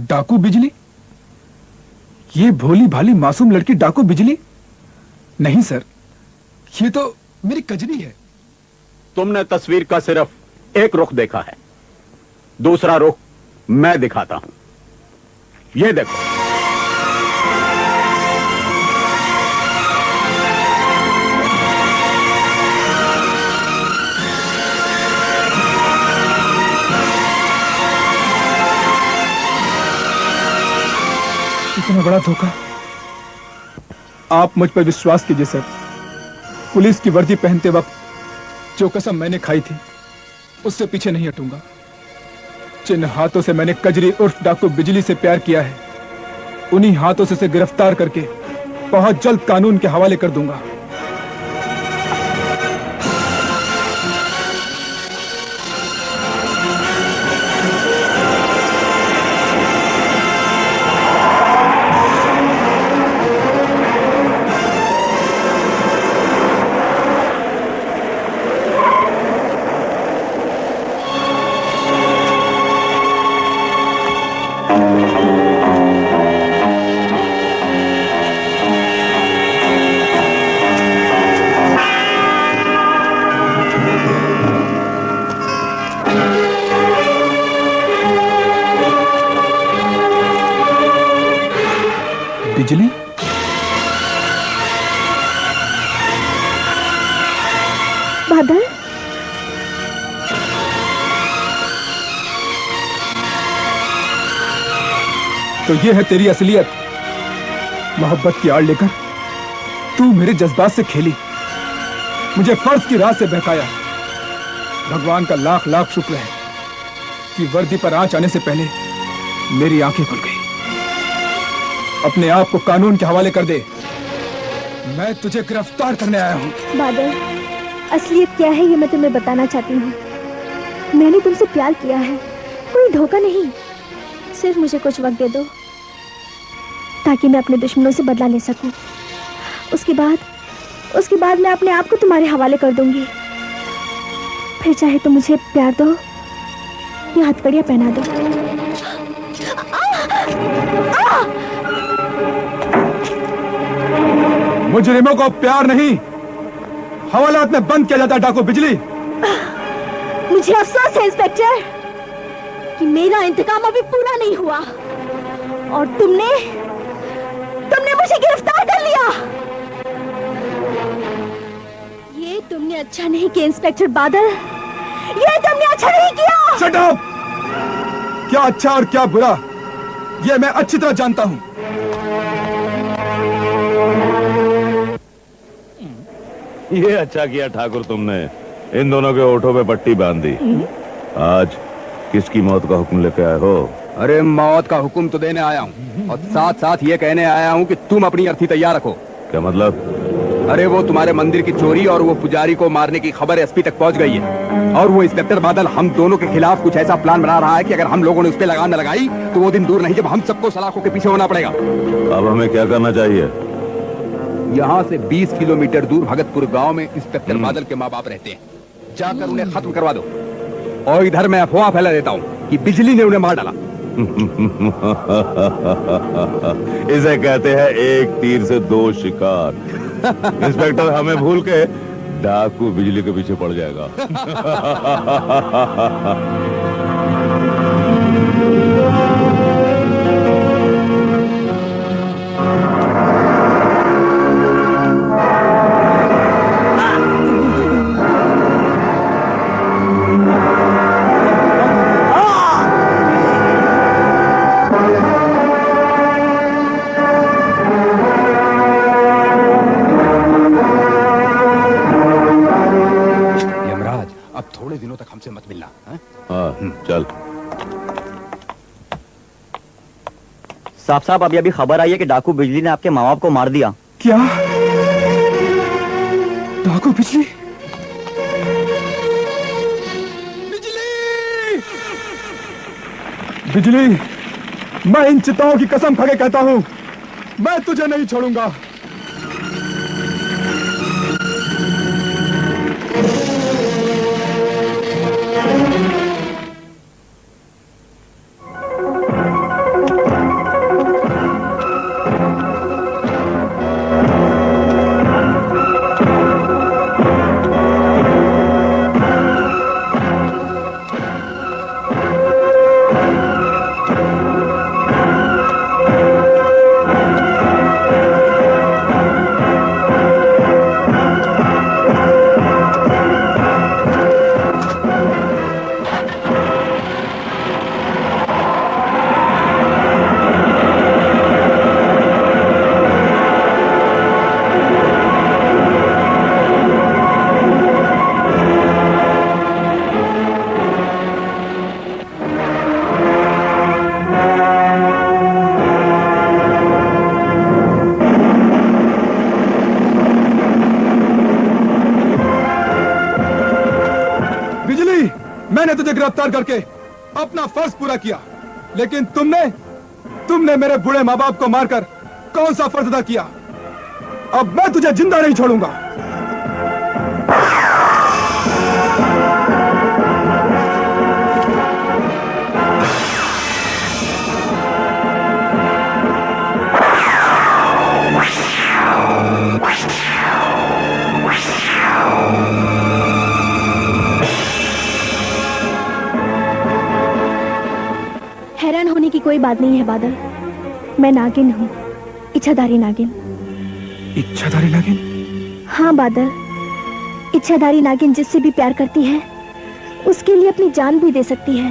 S13: डाकू बिजली? ये भोली भाली मासूम लड़की डाकू बिजली? नहीं सर, ये तो मेरी कजरी है।
S10: तुमने तस्वीर का सिर्फ एक रुख देखा है, दूसरा रुख मैं दिखाता हूं। ये देखो।
S13: इतना बड़ा धोखा। आप मुझ पर विश्वास कीजिए सर, पुलिस की वर्दी पहनते वक्त जो कसम मैंने खाई थी उससे पीछे नहीं हटूंगा। जिन हाथों से मैंने कजरी उर्फ डाकू बिजली से प्यार किया है, उन्हीं हाथों से उसे गिरफ्तार करके बहुत जल्द कानून के हवाले कर दूंगा। बिजली?
S7: बादल,
S13: तो ये है तेरी असलियत। मोहब्बत की आड़ लेकर तू मेरे जज्बात से खेली, मुझे फर्ज की राह से बहकाया। भगवान का लाख लाख शुक्र है कि वर्दी पर आंच आने से पहले मेरी आंखें खुल गई। अपने आप को कानून के हवाले कर दे, मैं तुझे गिरफ्तार करने आया हूँ।
S7: बादल, असलियत क्या है ये मैं तुम्हें बताना चाहती हूँ। मैंने तुमसे प्यार किया है, कोई धोखा नहीं। सिर्फ मुझे कुछ वक्त दे दो ताकि मैं अपने दुश्मनों से बदला ले सकूं। उसके बाद मैं अपने आप को तुम्हारे हवाले कर दूंगी। फिर चाहे तो मुझे प्यार दो या हथकड़ियां पहना दो।
S13: मुजरिमों को प्यार नहीं, हवालात में बंद किया जाता है डाकू बिजली।
S7: मुझे अफसोस है इंस्पेक्टर कि मेरा इंतकाम अभी पूरा नहीं हुआ और तुमने मुझे गिरफ्तार कर लिया। ये तुमने अच्छा नहीं किया इंस्पेक्टर बादल, ये तुमने अच्छा नहीं किया।
S13: Shut up! क्या अच्छा और क्या बुरा ये मैं अच्छी तरह जानता हूं।
S1: ये अच्छा किया ठाकुर तुमने इन दोनों के ओठों पे पट्टी बांध दी। आज किसकी मौत का हुक्म लेके आए हो?
S4: अरे मौत का हुक्म तो देने आया हूँ और साथ साथ ये कहने आया हूँ कि तुम अपनी अर्थी तैयार रखो।
S1: क्या मतलब?
S4: अरे वो तुम्हारे मंदिर की चोरी और वो पुजारी को मारने की खबर एसपी तक पहुँच गई है और वो इंस्पेक्टर बादल हम दोनों के खिलाफ कुछ ऐसा प्लान बना रहा है कि अगर हम लोगों ने उस पर लगाम न लगाई तो वो दिन दूर नहीं जब हम सबको सलाखों के पीछे होना पड़ेगा।
S1: अब हमें क्या करना चाहिए?
S4: यहाँ से 20 किलोमीटर दूर भगतपुर गांव में इंस्पेक्टर बादल के माँ बाप रहते हैं, जाकर उन्हें खत्म करवा दो। और इधर मैं अफवाह फैला देता हूँ कि बिजली ने उन्हें मार डाला।
S1: इसे कहते हैं एक तीर से दो शिकार। इंस्पेक्टर हमें भूल के डाकू बिजली के पीछे पड़ जाएगा।
S4: हमसे मत मिलना।
S1: हाँ चल।
S8: साहब अभी अभी खबर आई है कि डाकू बिजली ने आपके माँ बाप को मार दिया।
S13: क्या? डाकू बिजली? बिजली, मैं इन चिताओं की कसम खा के कहता हूं, मैं तुझे नहीं छोड़ूंगा। मैंने तुझे गिरफ्तार करके अपना फर्ज पूरा किया, लेकिन तुमने मेरे बूढ़े माँ बाप को मारकर कौन सा फर्ज अदा किया? अब मैं तुझे जिंदा नहीं छोड़ूंगा।
S7: हैरान होने की कोई बात नहीं है बादल, मैं नागिन हूँ इच्छाधारी नागिन।
S13: इच्छाधारी नागिन?
S7: हाँ बादल, इच्छाधारी नागिन जिससे भी प्यार करती है उसके लिए अपनी जान भी दे सकती है।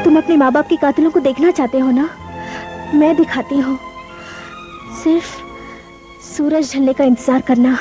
S7: तुम अपने माँ बाप के कातिलों को देखना चाहते हो ना? मैं दिखाती हूँ। सिर्फ सूरज ढलने का इंतजार करना।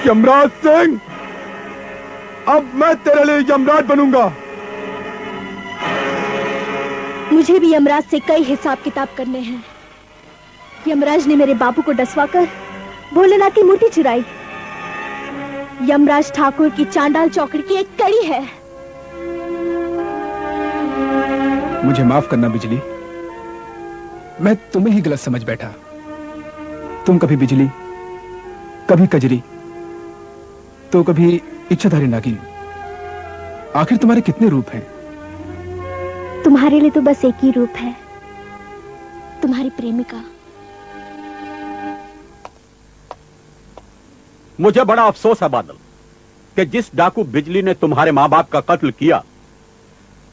S13: यमराज सिंह, अब मैं तेरे लिए यमराज बनूंगा।
S7: मुझे भी यमराज से कई हिसाब किताब करने हैं। यमराज ने मेरे बापू को डसवाकर भोलेनाथ की मूर्ति चुराई। यमराज ठाकुर की चांडाल चौकड़ी की एक कड़ी है।
S13: मुझे माफ करना बिजली, मैं तुम्हें ही गलत समझ बैठा। तुम कभी बिजली, कभी कजरी, तो कभी इच्छाधारी नागिन। आखिर तुम्हारे कितने रूप हैं?
S7: तुम्हारे लिए तो बस एक ही रूप है, तुम्हारी प्रेमिका।
S14: मुझे बड़ा अफसोस है बादल कि जिस डाकू बिजली ने तुम्हारे मां बाप का कत्ल किया,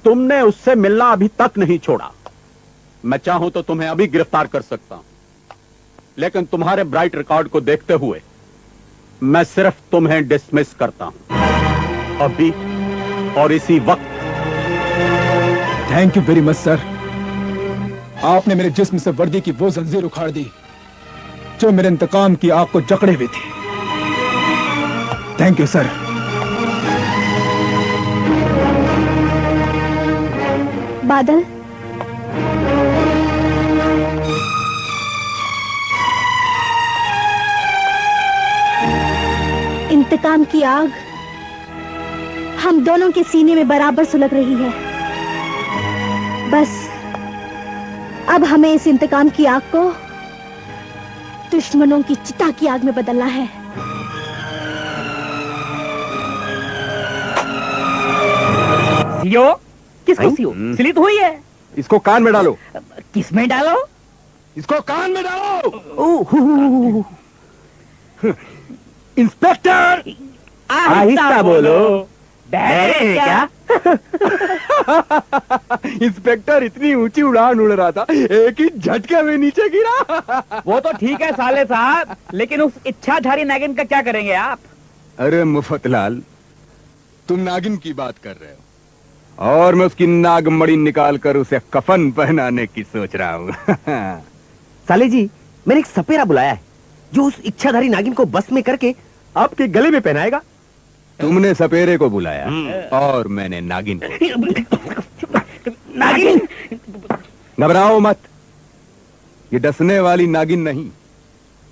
S14: तुमने उससे मिलना अभी तक नहीं छोड़ा। मैं चाहूं तो तुम्हें अभी गिरफ्तार कर सकता हूं, लेकिन तुम्हारे ब्राइट रिकॉर्ड को देखते हुए मैं सिर्फ तुम्हें डिसमिस करता हूं, अभी और इसी वक्त।
S13: Thank you very much sir. आपने मेरे जिस्म से वर्दी की वो जंजीर उखाड़ दी जो मेरे इंतकाम की आग को जकड़े हुए थी। Thank you sir.
S7: बादल, इंतकाम की आग हम दोनों के सीने में बराबर सुलग रही है। बस अब हमें इस इंतकाम की आग को दुश्मनों की चिता की आग में बदलना है।
S5: सीओ? किसको सीओ? स्लित हुई है।
S10: इसको कान में डालो।
S5: किसमें डालो?
S10: इसको कान में डालो। इंस्पेक्टर,
S5: आहिस्ता बोलो। डरे क्या?
S10: इंस्पेक्टर इतनी ऊंची उड़ान उड़ रहा था, एक ही झटके में नीचे गिरा।
S5: वो तो ठीक है साले साहब, लेकिन उस इच्छाधारी नागिन का क्या करेंगे आप?
S10: अरे मुफतलाल, तुम नागिन की बात कर रहे हो और मैं उसकी नागमणि निकाल कर उसे कफन पहनाने की सोच रहा हूँ।
S5: साले जी, मैंने एक सपेरा बुलाया है जो उस इच्छाधारी नागिन को बस में करके आपके गले में पहनाएगा।
S10: तुमने सपेरे को बुलाया और मैंने नागिन को।
S5: नागिन?
S10: घबराओ मत, ये डसने वाली नागिन नहीं,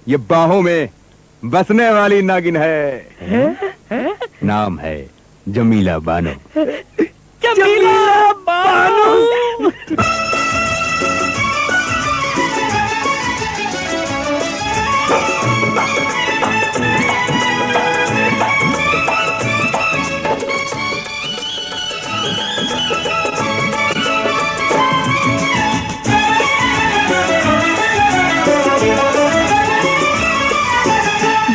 S10: ये बाहों में बसने वाली नागिन है। नाम है जमीला बानो।
S5: जमीला बानो।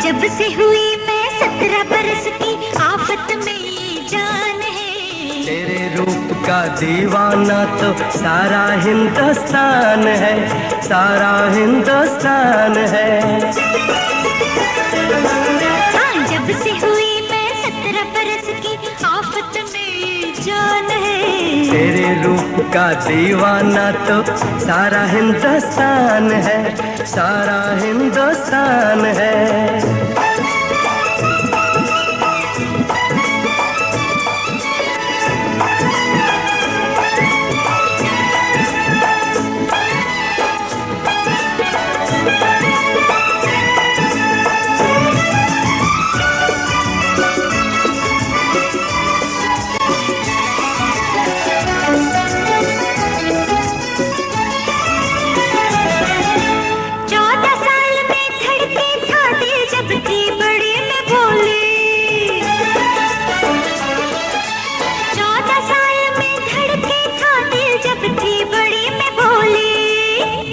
S9: जब से हुई मैं 17 बरस की, आफत में ये जान है।
S12: तेरे रूप का दीवाना तो सारा हिंदुस्तान है, सारा हिंदुस्तान है।
S9: हाँ, जब से हुई मैं 17 बरस की, आफत में ये जान है।
S12: तेरे रूप का दीवाना तो सारा हिंदुस्तान है, सारा हिंदुस्तान है।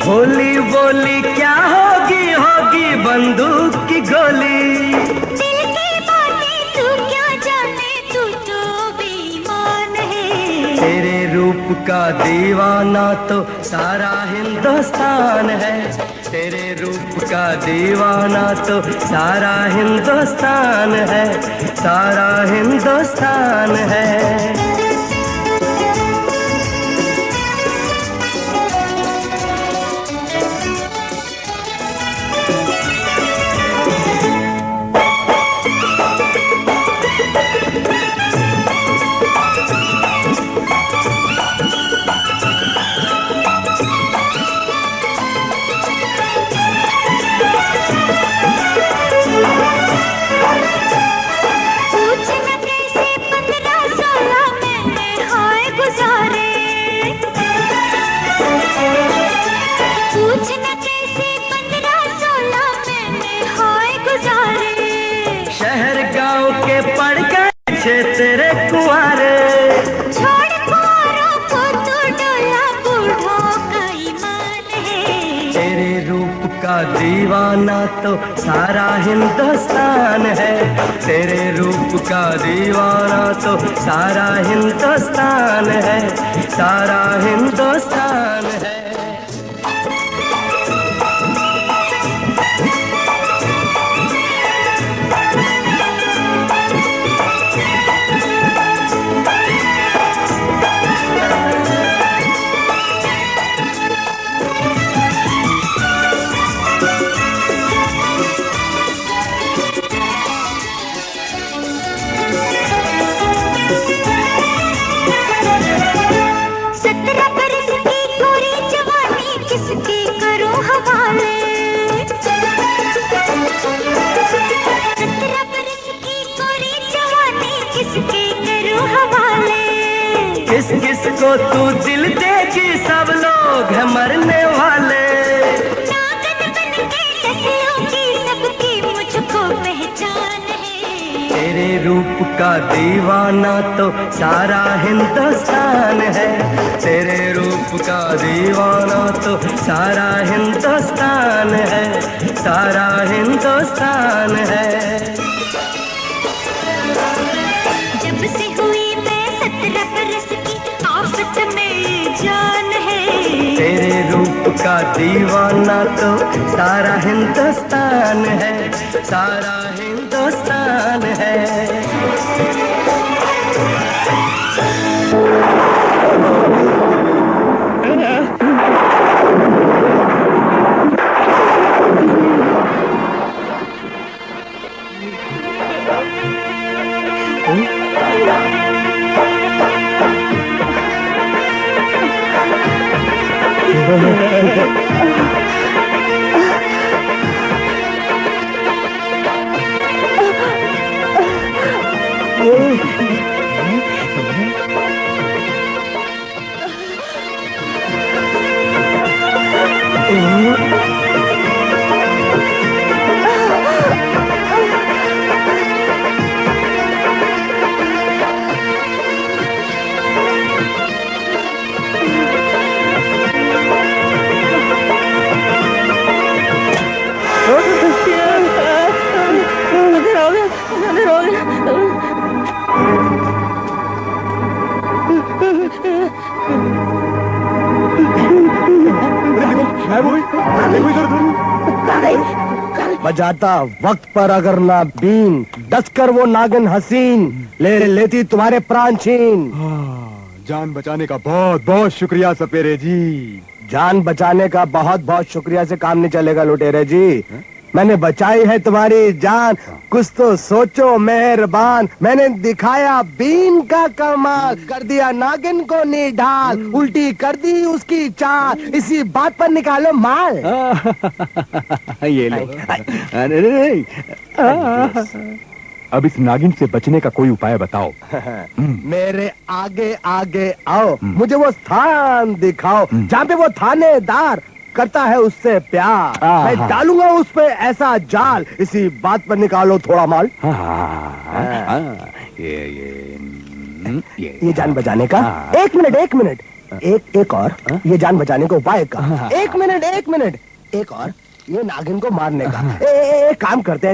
S12: भोली बोली क्या होगी होगी बंदूक की गोली।
S9: दिल की बातें तू क्या जाने, तू तो बेईमान है।
S12: तेरे रूप का दीवाना तो सारा हिंदुस्तान है। तेरे रूप का दीवाना तो सारा हिंदुस्तान है, सारा हिंदुस्तान है। तेरे कुआरे
S9: छोड़ कुआरों को तू डोला, बूढ़ों का ईमान है।
S12: तेरे रूप का दीवाना तो सारा हिंदुस्तान है। तेरे रूप का दीवाना तो सारा हिंदुस्तान है, सारा हिंदुस्तान है। किस किस को तू दिल देगी, सब लोग हैं मरने वाले।
S9: नागन बन के डसलूंगी, सबकी मुझको पहचान है।
S12: तेरे रूप का दीवाना तो सारा हिंदुस्तान है। तेरे रूप का दीवाना तो सारा हिंदुस्तान है, सारा हिंदुस्तान है।
S9: जब से हुई मैं 17 बरस की, आफत में जान है।
S12: तेरे रूप का दीवाना तो सारा हिंदुस्तान है, सारा हिंदुस्तान है।
S15: बजाता वक्त पर अगर ना बीन, डसकर वो नागिन हसीन ले लेती तुम्हारे प्राण छीन।
S4: जान बचाने का बहुत बहुत शुक्रिया सपेरे जी।
S15: जान बचाने का बहुत बहुत शुक्रिया से काम नहीं चलेगा लुटेरे जी। मैंने बचाई है तुम्हारी जान, कुछ तो सोचो मेहरबान। मैंने दिखाया बीन का कमाल, कर दिया नागिन को निढाल, उल्टी कर दी उसकी चाल, इसी बात पर निकालो माल।
S4: ये लो। अब इस नागिन से बचने का कोई उपाय बताओ।
S15: मेरे आगे आगे आओ, मुझे वो स्थान दिखाओ जहाँ पे वो थानेदार करता है उससे प्यार। मैं डालूंगा उस पे ऐसा जाल, इसी बात पर निकालो थोड़ा माल।
S4: ये
S15: जान बचाने का। एक मिनट एक और ये जान बचाने का उपाय का। एक मिनट एक और ये नागिन को मारने का। एक काम करते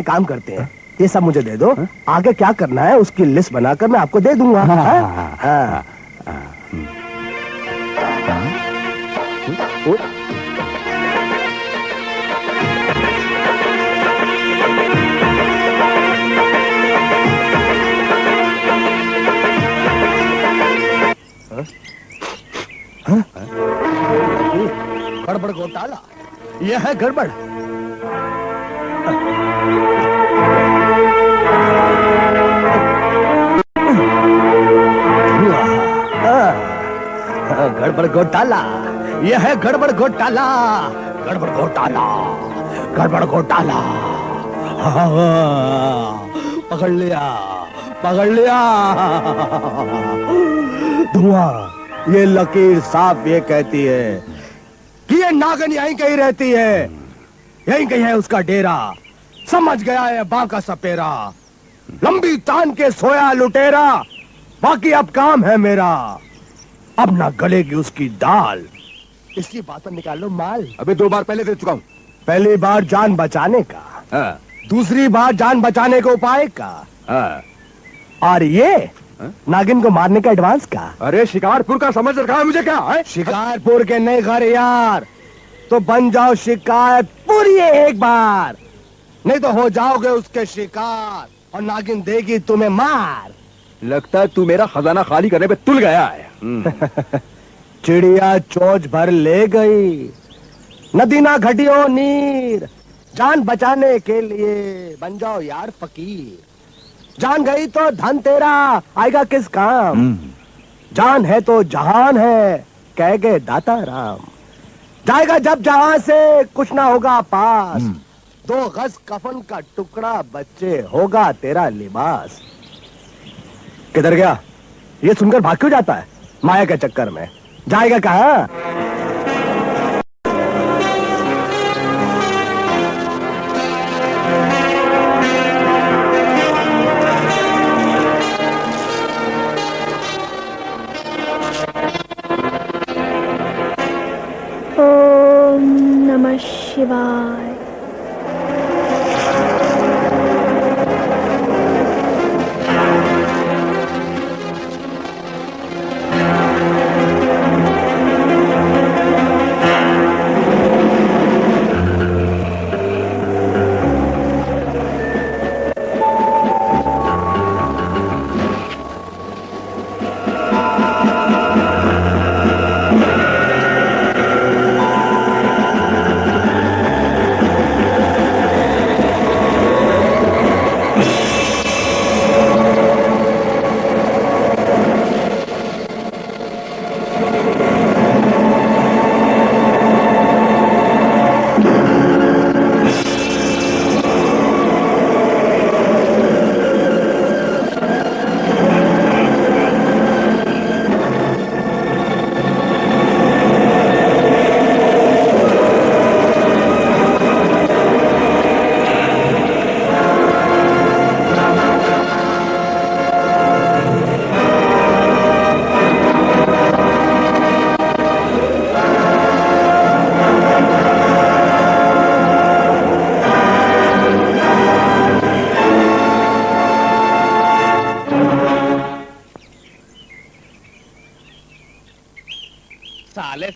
S15: हैं ये सब मुझे दे दो, आगे क्या करना है उसकी लिस्ट बनाकर मैं आपको दे दूंगा। गड़बड़ घोटाला, यह है गड़बड़। गड़बड़ घोटाला, यह है गड़बड़ घोटाला, गड़बड़ घोटाला, गड़बड़ घोटाला। पकड़ लिया। धुआं, ये लकीर साफ ये कहती है कि ये नागिन यहीं कहीं रहती है, यहीं कहीं है उसका डेरा। समझ गया है बांका सपेरा, लंबी तान के सोया लुटेरा। बाकी अब काम है मेरा, अब ना गलेगी उसकी दाल। इसकी बात पर निकाल लो माल।
S4: अबे 2 बार पहले दे चुका हूँ।
S15: पहली बार जान बचाने का, दूसरी बार जान बचाने के उपाय का, और ये नागिन को मारने का एडवांस का।
S4: अरे शिकारपुर का समझ रखा है मुझे क्या है?
S15: शिकारपुर के नए घर यार, तो बन जाओ शिकारपुर ये एक बार, नहीं तो हो जाओगे उसके शिकार और नागिन देगी तुम्हें मार।
S4: लगता है तू मेरा खजाना खाली करने पे तुल गया है।
S15: चिड़िया चोंच भर ले गई, नदी ना घटियो नीर। जान बचाने के लिए बन जाओ यार फकीर, जान गई तो धन तेरा आएगा किस काम। जान है तो जहान है कह गए दाता राम, जाएगा जब जहां से कुछ ना होगा पास। 2 गज कफन का टुकड़ा बच्चे होगा तेरा लिबास। किधर गया? ये सुनकर भाग क्यों जाता है माया के चक्कर में? जाएगा कहाँ?
S7: ओम नमः शिवाय।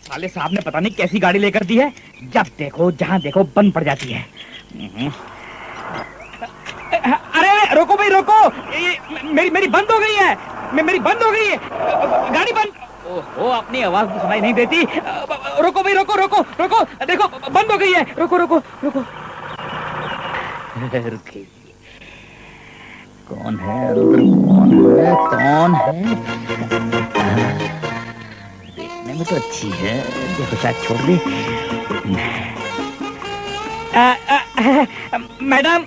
S5: साले साहब ने पता नहीं कैसी गाड़ी लेकर दी है, जब देखो जहां देखो बंद पड़ जाती है। अरे रोको भाई रोको, मेरी बंद हो गई है, मेरी बंद हो गई है गाड़ी बंद। ओहो अपनी आवाज तो सुनाई नहीं देती। रोको भाई रोको रोको रोको, देखो बंद हो गई है। रोको रोको रोको। रुकी, कौन है कौन है? देखने में तो अच्छी है, देखो शायद छोड़ दे। मैडम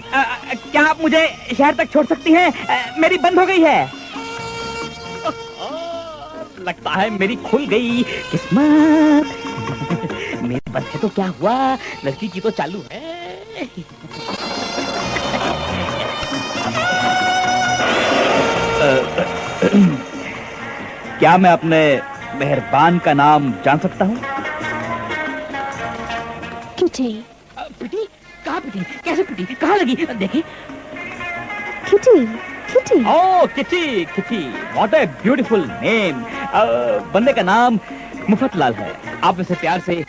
S5: क्या आप मुझे शहर तक छोड़ सकती हैं? मेरी बंद हो गई है। लगता है मेरी खुल गई किस्मत। मेरे बस से तो क्या हुआ, लड़की की तो चालू है। क्या मैं अपने
S6: मेहरबान का नाम जान सकता हूँ?
S7: किटी।
S5: पिटी? कहाँ पिटी? कैसे पिटी? कहाँ लगी? देखी?
S7: Kitty, kitty.
S6: Oh kitty, kitty. What a beautiful name. बंदे का नाम मुफतलाल है। आप इसे प्यार से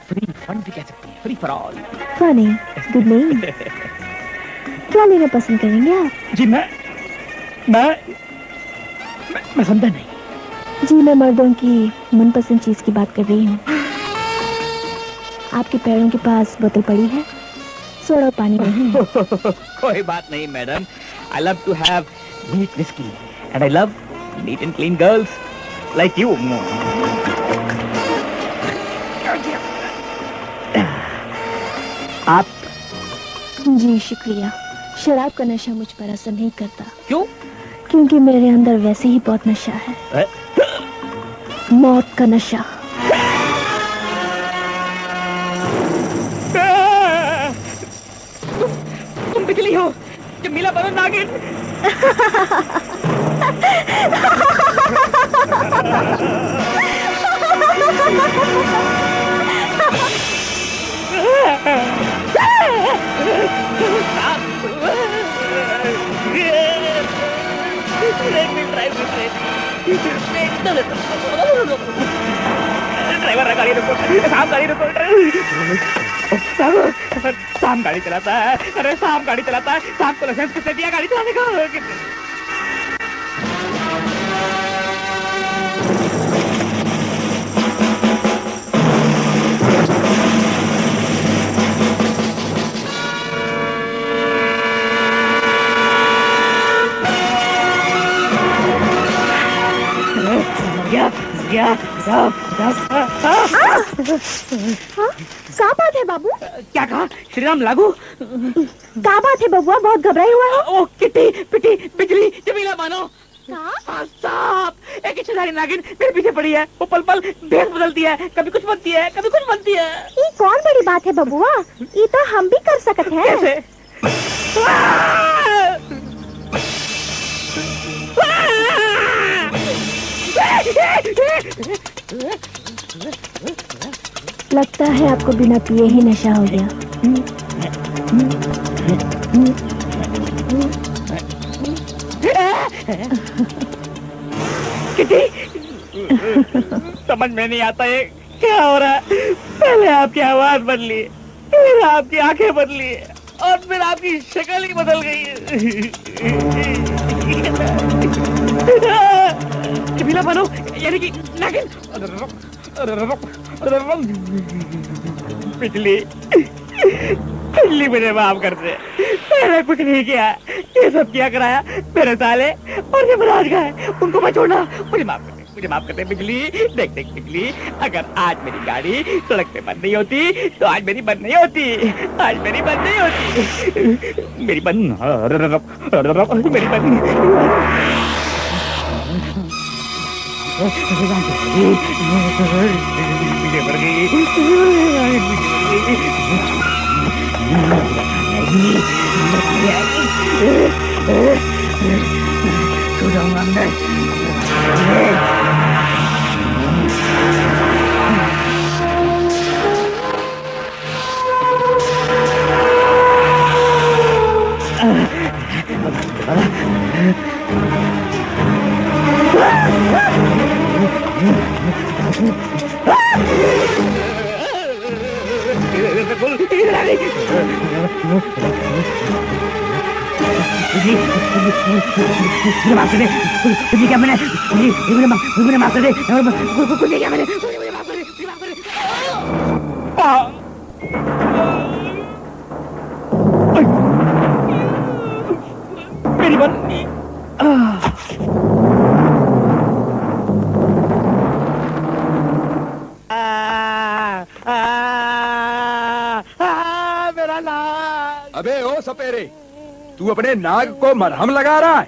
S6: फ्री फंड भी कह सकते हैं, free for all.
S7: Funny, good name. क्या लेना पसंद करेंगे आप?
S6: जी मैं समझा नहीं।
S7: जी मैं मर्दों की मनपसंद चीज की बात कर रही हूँ। आपके पैरों के पास बोतल पड़ी है, सोडा पानी नहीं है।
S6: कोई बात नहीं madam. I love to have neat whiskey and I love neat and clean girls like you. आप?
S7: जी शुक्रिया। शराब का नशा मुझ पर असर नहीं करता।
S6: क्यों?
S7: क्योंकि मेरे अंदर वैसे ही बहुत नशा है। मौत का नशा।
S5: तुम बिजली हो, जमीला बनो नागिन। ड्राइवर गाड़ी रुको, साहब गाड़ी रुको। साहब गाड़ी चलाता है। अरे साहब गाड़ी चलाता है। साहब को लाइसेंस किसने दिया गाड़ी चलाने का?
S7: क्या बात है बाबू?
S5: क्या कहा? श्री राम लागू?
S7: क्या बात है बबुआ, बहुत घबराए हुआ है?
S5: ओ किटी, पिटी, बिजली, जमीला मानो। साहब, एक इच्छाधारी नागिन मेरे पीछे पड़ी है। वो पल पल भेष बदलती है, कभी कुछ बनती है, कभी कुछ बनती है।
S7: ये कौन बड़ी बात है बबुआ, ये तो हम भी कर सकते हैं।
S5: कैसे?
S7: लगता है आपको बिना पिए ही नशा हो गया।
S5: किटी, समझ में नहीं आता ये क्या हो रहा है। पहले आपकी आवाज बदली, फिर आपकी आंखें बदली और फिर आपकी शक्ल ही बदल गई। जमीला बनो यानी कि नागिन। पिछली मुझे माफ कर दे, मैंने कुछ नहीं किया। ये सब क्या कराया मेरे साले और ये बराज का है, उनको मैं छोड़ना। मुझे माफ कर दे, मुझे माफ कर दे बिजली। देख देख बिजली, अगर आज मेरी गाड़ी सड़क पे बंद नहीं होती तो आज मेरी बंद नहीं होती, आज मेरी बंद नहीं होती। मेरी बंद, मेरी बंद। माफ कर दे, क्या मैंने मुझे माफ कर दे, कुछ क्या मैंने, मुझे माफ कर दे, माफ कर दे। मेरी बंदी।
S4: मेरा नाग। अबे ओ सपेरे, तू अपने नाग को मरहम लगा रहा है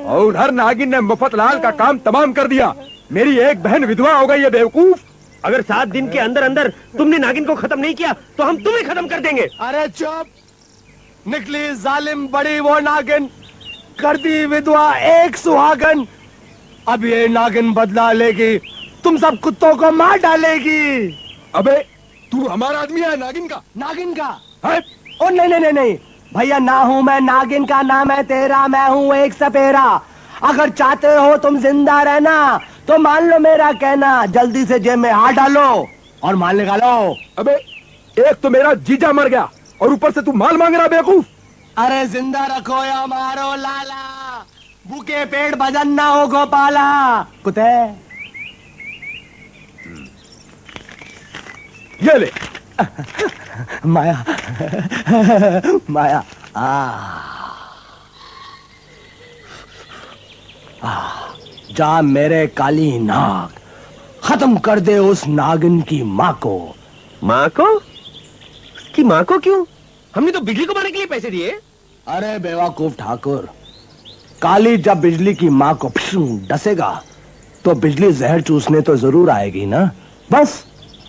S4: और उधर नागिन ने मुफतलाल का काम तमाम कर दिया। मेरी एक बहन विधवा हो गई है बेवकूफ।
S5: अगर 7 दिन के अंदर अंदर तुमने नागिन को खत्म नहीं किया तो हम तुम्हें खत्म कर देंगे।
S15: अरे चुप, निकली जालिम बड़ी वो नागिन, कर दी विधवा एक सुहागन। अब ये नागिन बदला लेगी तुम सब कुत्तों को मार डालेगी।
S4: अबे तू हमारा आदमी है नागिन का?
S15: नागिन का है? ओ नहीं नहीं नहीं नहीं भैया, ना हूं मैं नागिन का, नाम है तेरा, मैं हूं एक सपेरा। अगर चाहते हो तुम जिंदा रहना तो मान लो मेरा कहना, जल्दी से जेब में हाथ डालो और माल निकालो।
S4: अबे एक तो मेरा जीजा मर गया और ऊपर से तू माल मांग रहा बेवकूफ।
S15: अरे जिंदा रखो या मारो लाला, भूखे पेट भजन ना हो गोपाला। कुत्ते
S4: ये ले।
S15: माया माया जा मेरे काली नाग, खत्म कर दे उस नागिन की माँ को।
S5: माँ को? उसकी माँ को क्यों? हमने तो बिजली को मारने के लिए पैसे दिए।
S15: अरे बेवकूफ ठाकुर, काली जब बिजली की माँ को डसेगा तो बिजली जहर चूसने तो जरूर आएगी ना। बस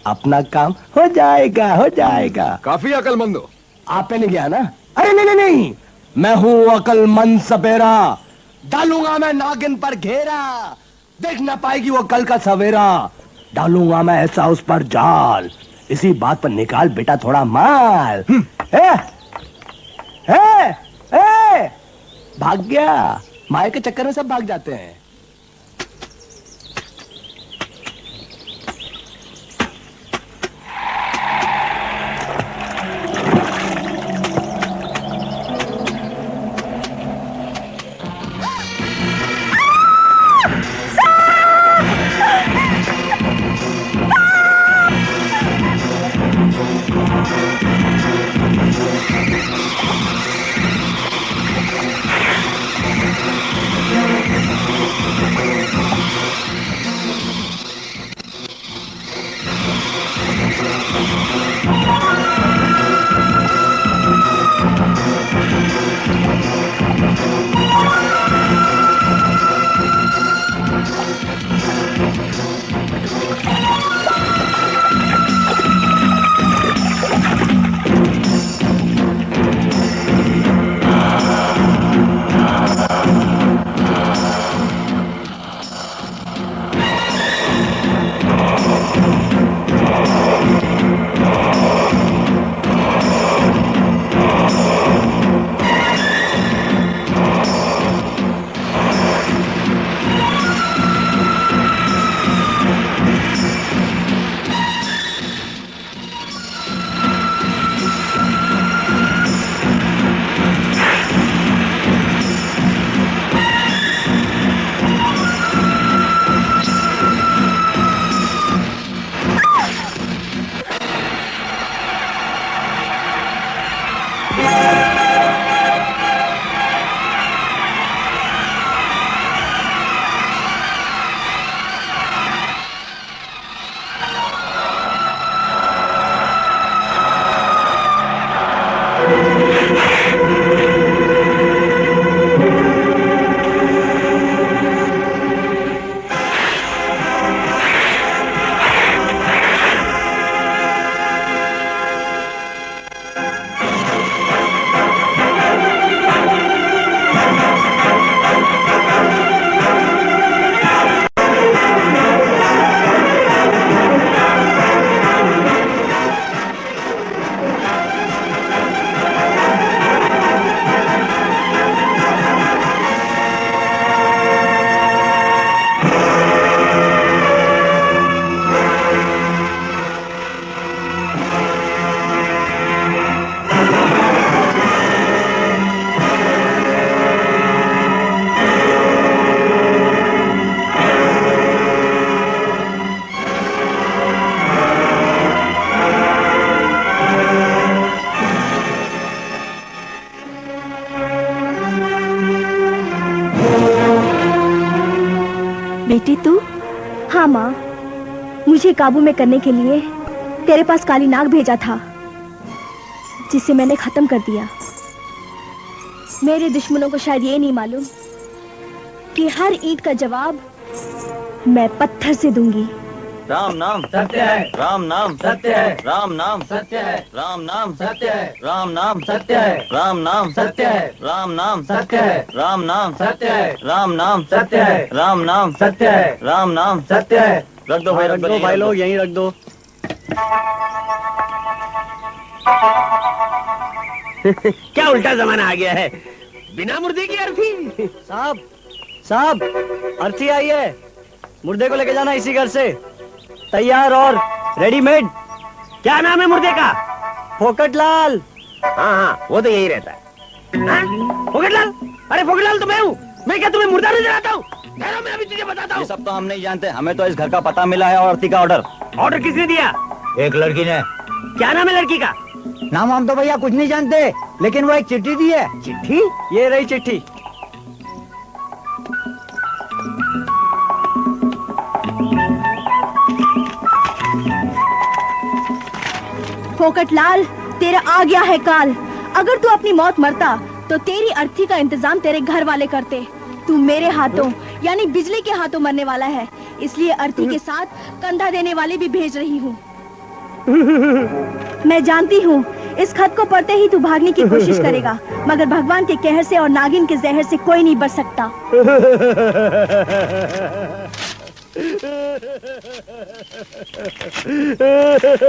S15: अपना काम हो जाएगा, हो जाएगा।
S4: काफी अकलमंद हो।
S15: आपने नहीं गया ना? अरे नहीं नहीं नहीं, मैं हूँ अकलमंद सपेरा। डालूंगा मैं नागिन पर घेरा, देख ना पाएगी वो कल का सवेरा। डालूंगा मैं ऐसा उस पर जाल, इसी बात पर निकाल बेटा थोड़ा माल। भाग गया। माया के चक्कर में सब भाग जाते हैं।
S7: बेटी तू? हाँ माँ, मुझे काबू में करने के लिए तेरे पास काली नाग भेजा था, जिसे मैंने खत्म कर दिया। मेरे दुश्मनों को शायद ये नहीं मालूम कि हर ईंट का जवाब मैं पत्थर से दूंगी।
S16: राम नाम सत्य है, राम नाम सत्य है, राम नाम सत्य है, राम नाम सत्य है, राम नाम सत्य है, राम नाम सत्य है, राम नाम सत्य है, राम नाम सत्य है, राम नाम सत्य है, राम नाम सत्य है, राम नाम सत्य है। रख दो भाई,
S8: रख दो भाई लोग, यहीं रख दो।
S5: क्या उल्टा जमाना आ गया है, बिना मुर्दे की अर्थी।
S8: साहब साहब, अर्थी आई है, मुर्दे को लेके जाना इसी घर से, तैयार और रेडीमेड।
S5: क्या नाम है मुर्दे का?
S8: फोकटलाल।
S5: हाँ, वो तो यही रहता है। फोकटलाल? अरे फोकटलाल तो मैं हूँ। मैं क्या तुम्हें मुर्दा नजर आता हूँ? ठहरो, मैं अभी तुझे बताता हूँ।
S16: ये सब तो हम नहीं जानते, हमें तो इस घर का पता मिला है और अर्थी का ऑर्डर।
S5: ऑर्डर किसने दिया?
S16: एक लड़की ने।
S5: क्या नाम है लड़की का?
S8: नाम हम तो भैया कुछ नहीं जानते, लेकिन वो एक चिट्ठी दी है। चिट्ठी? ये रही चिट्ठी।
S7: फोकटलाल, तेरा आ गया है काल। अगर तू अपनी मौत मरता तो तेरी अर्थी का इंतजाम तेरे घर वाले करते। तू मेरे हाथों यानी बिजली के हाथों मरने वाला है, इसलिए अर्थी के साथ कंधा देने वाले भी भेज रही हूँ। मैं जानती हूँ इस खत को पढ़ते ही तू भागने की कोशिश करेगा, मगर भगवान के कहर से और नागिन के जहर से कोई नहीं बच सकता।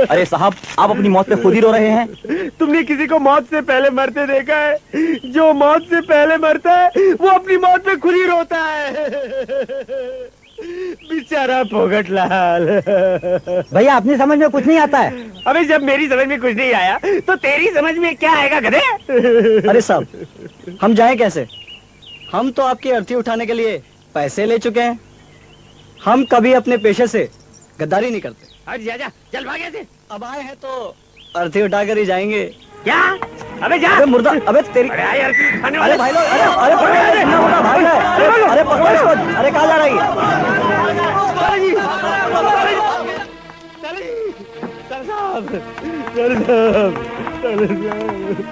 S16: अरे साहब, आप अपनी मौत पे खुद ही रो रहे हैं।
S5: तुमने किसी को मौत से पहले मरते देखा है? जो मौत से पहले मरता है वो अपनी मौत पे खुद ही रोता है। बेचारा फोकटलाल।
S8: भैया अपनी समझ में कुछ नहीं आता है।
S5: अबे जब मेरी समझ में कुछ नहीं आया तो तेरी समझ में क्या आएगा गधे?
S8: अरे साहब, हम जाएं कैसे? हम तो आपकी अर्थी उठाने के लिए पैसे ले चुके हैं। हम कभी अपने पेशे से गद्दारी नहीं करते।
S5: अरे जा जा, चल भाग ऐसे।
S8: अब आए हैं तो अर्थी उठाकर ही जाएंगे।
S5: क्या? अबे जा।
S8: अबे मुर्दा, अबे तेरी।
S5: अरे यार,
S8: अरे भाई लोग, अरे पकड़ो, इतना बड़ा भाग है। अरे पकड़ो इसको। अरे कहाँ जा रही
S4: है?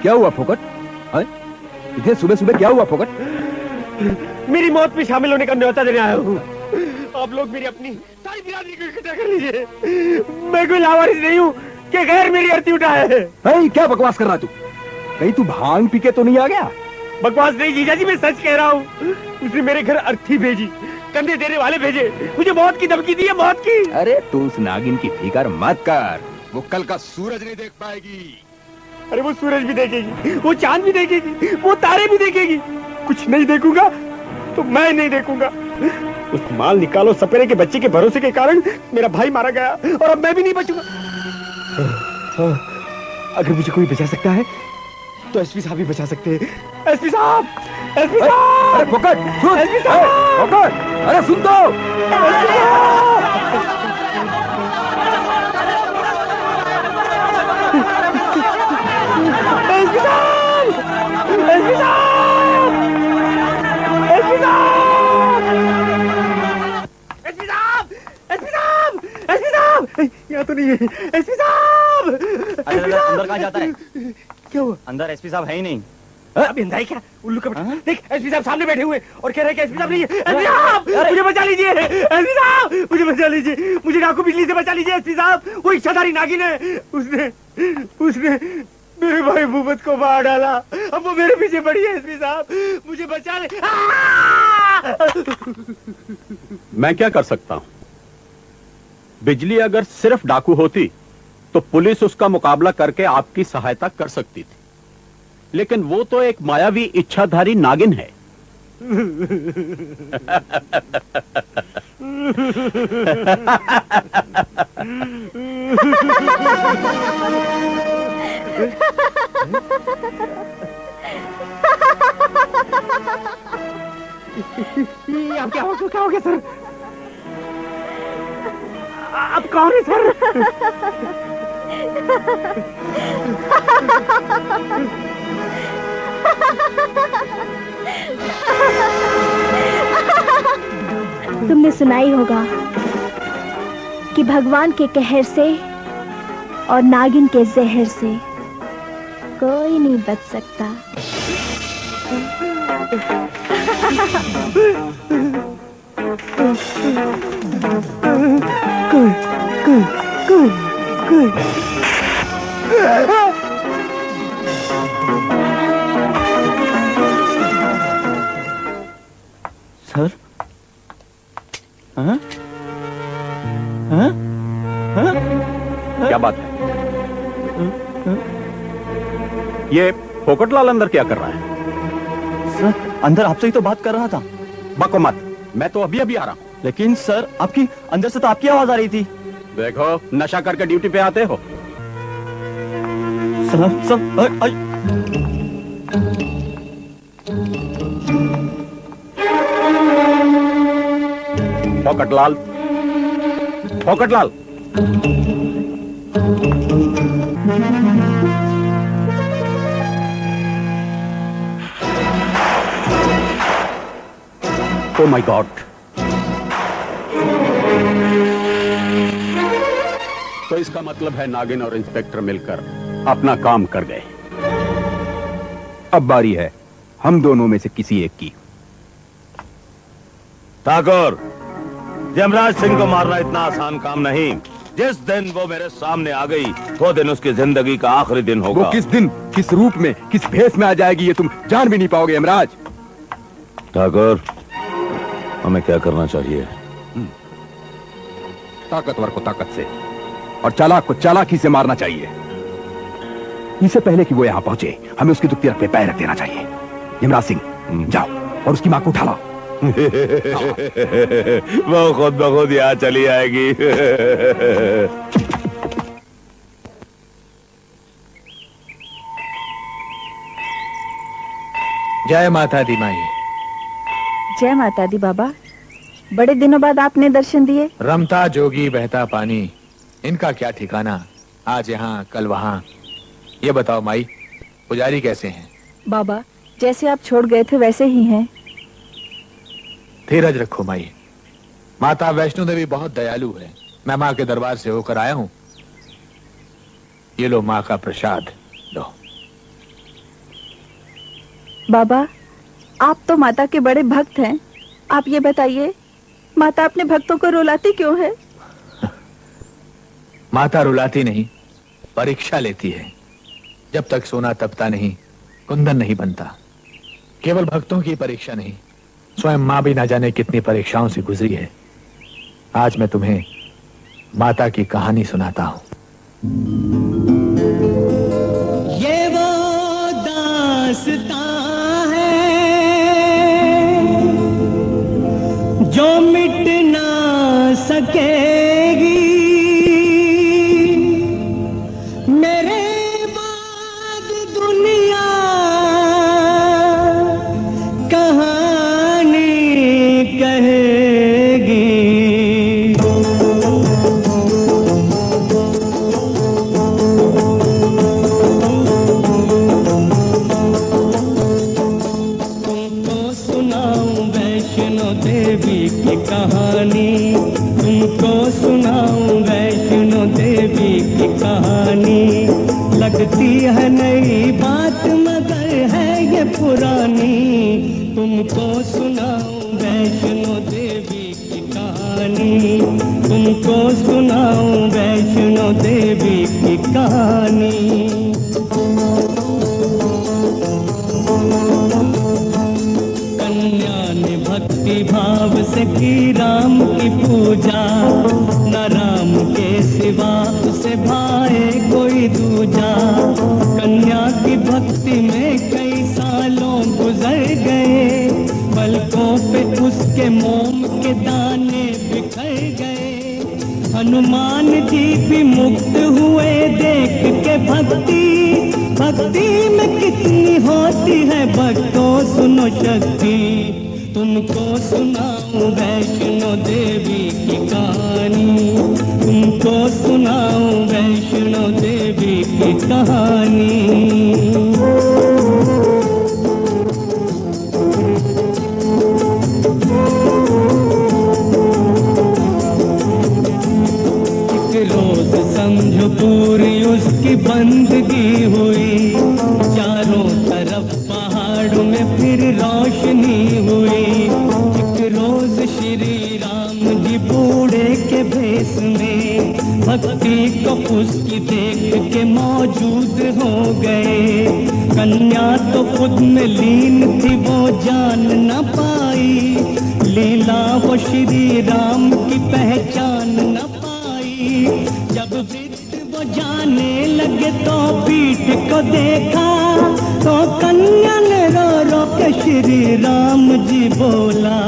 S4: क्या हुआ फोकट? इतने सुबह सुबह क्या हुआ फोकट?
S5: मेरी मौत में शामिल होने का न्योता देने आया हूँ। आप लोग मेरी अपनी सारी बिरादरी को इकट्ठा कर लीजिए। मैं कोई लावारिस नहीं हूँ कि गैर मेरी अर्थी उठाए।
S4: क्या बकवास कर रहा तू? कहीं तू भांग पी के तो नहीं आ गया?
S5: बकवास नहीं जीजा जी, मैं सच कह रहा हूँ। उसने मेरे घर अर्थी भेजी, कंधे देने वाले भेजे, मुझे मौत की धमकी दी है, मौत की।
S4: अरे तू उस नागिन की फिक्र मत कर, वो कल का सूरज नहीं देख पाएगी।
S5: अरे वो सूरज भी देखेगी, वो चांद भी देखेगी, वो तारे भी देखेगी। कुछ नहीं देखूंगा तो मैं नहीं देखूंगा। उस माल निकालो सपेरे के बच्चे के भरोसे के कारण मेरा भाई मारा गया और अब मैं भी नहीं बचूंगा। अगर मुझे कोई बचा सकता है तो एसपी साहब भी बचा सकते हैं। एसपी साहब, एसपी साहब,
S4: अरे फोकट सुन,
S5: एसपी साहब,
S4: फोकट, अरे सुन तो।
S5: एसपी साहब, एसपी साहब, एसपी साहब, एसपी साहब, एसपी साहब, एसपी साहब, यहाँ तो नहीं है। एसपी साहब,
S16: अंदर कहाँ जाता है?
S5: क्या हुआ?
S16: अंदर एसपी साहब है ही नहीं।
S5: अब अंधा है क्या? उल्लू का बेटा। देख, एसपी साहब सामने बैठे हुए और कह रहे हैं कि एसपी साहब नहीं है। एसपी साहब, मुझे बचा लीजिए। एसपी साहब, मुझे बचा लीजिए। मुझे डाकू बिजली से बचा लीजिए। एसपी साहब, वो इच्छाधारी नागिन है। उसने मेरे भाई भूपत को मार डाला। अब वो मेरे पीछे पड़ी है। एसपी साहब, मुझे बचा ले।
S14: मैं क्या कर सकता हूं? बिजली अगर सिर्फ डाकू होती तो पुलिस उसका मुकाबला करके आपकी सहायता कर सकती थी, लेकिन वो तो एक मायावी इच्छाधारी नागिन है।
S5: अब क्या हो गया सर? अब कौन है सर?
S7: तुमने सुना ही होगा कि भगवान के कहर से और नागिन के जहर से कोई नहीं बच सकता।
S16: सर, हाँ?
S14: ये पोकटलाल अंदर क्या कर रहा है?
S17: सर, अंदर आपसे ही तो बात कर रहा था।
S14: बको मत, मैं तो अभी अभी आ रहा हूँ।
S17: लेकिन सर, आपकी अंदर से तो आपकी आवाज आ रही थी।
S14: देखो, नशा करके ड्यूटी पे आते हो।
S17: सर,
S14: पोकटलाल, पोकटलाल, ओ माय गॉड, तो इसका मतलब है नागिन और इंस्पेक्टर मिलकर अपना काम कर गए।
S4: अब बारी है हम दोनों में से किसी एक की।
S1: ठाकुर, यमराज सिंह को मारना इतना आसान काम नहीं। जिस दिन वो मेरे सामने आ गई, वो दिन उसकी जिंदगी का आखिरी दिन होगा।
S4: वो किस दिन, किस रूप में, किस भेष में आ जाएगी, ये तुम जान भी नहीं पाओगे यमराज।
S1: ठाकुर, हमें क्या करना चाहिए?
S4: ताकतवर को ताकत से और चालाक को चालाकी से मारना चाहिए। इससे पहले कि वो यहां पहुंचे, हमें उसकी दुखती रख पे पैर रख देना चाहिए। यमराज सिंह, जाओ और उसकी मां को उठा लाओ।
S1: वो खुद ब खुद यहाँ चली आएगी।
S18: जय माता दी माई।
S2: जय माता दी बाबा, बड़े दिनों बाद आपने दर्शन दिए।
S18: रमता जोगी बहता पानी, इनका क्या ठिकाना, आज यहाँ कल वहाँ। ये बताओ माई, पुजारी कैसे हैं?
S2: बाबा, जैसे आप छोड़ गए थे वैसे ही हैं।
S18: धीरज रखो माई, माता वैष्णो देवी बहुत दयालु है। मैं माँ के दरबार से होकर आया हूँ। ये लो माँ का प्रसाद, लो।
S2: बाबा, आप तो माता के बड़े भक्त हैं। आप ये बताइए, माता अपने भक्तों को रुलाती क्यों है?
S18: माता रुलाती नहीं, परीक्षा लेती है। जब तक सोना तपता नहीं, कुंदन नहीं बनता। केवल भक्तों की परीक्षा नहीं, स्वयं माँ भी ना जाने कितनी परीक्षाओं से गुजरी है। आज मैं तुम्हें माता की कहानी सुनाता हूँ।
S12: ये वो दास्तां है जो मिट ना सकेगी, मेरे बाद दुनिया कहानी कहेगी। तुमको सुनाऊं वैष्णो देवी की कहानी, तुमको सुनाऊं वैष्णो देवी की कहानी। लगती है नई बात मगर है ये पुरानी, तुमको सुनाऊं वैष्णो देवी की कहानी, तुमको सुनाऊं वैष्णो देवी की कहानी। कन्या ने भक्ति भाव से की राम की पूजा, न राम के सिवा उसे भाए कोई दूजा। कन्या की भक्ति में कई सालों गुजर गए, पलकों पे उसके मोम के दाने बिखर गए। हनुमान जी भी मुक्त हुए देख के भक्ति, भक्ति में कितनी होती है भक्तों सुनो शक्ति। तुमको सुनाऊं वैष्णो देवी की कहानी, तुमको सुनाऊं वैष्णो देवी की कहानी। रोज समझो पूरी उसकी बंदगी हुई, चारों तरफ पहाड़ों में फिर रोशनी हुई। एक रोज श्री राम जी बूढ़े के भेष में भक्ति को उसकी देख के मौजूद हो गए। कन्या तो खुद में लीन थी, वो जान न पाई, लीला वो श्री राम की पहचान न पाई। जब वृद्ध वो जाने लगे तो पीठ को देखा, के श्री राम जी बोला।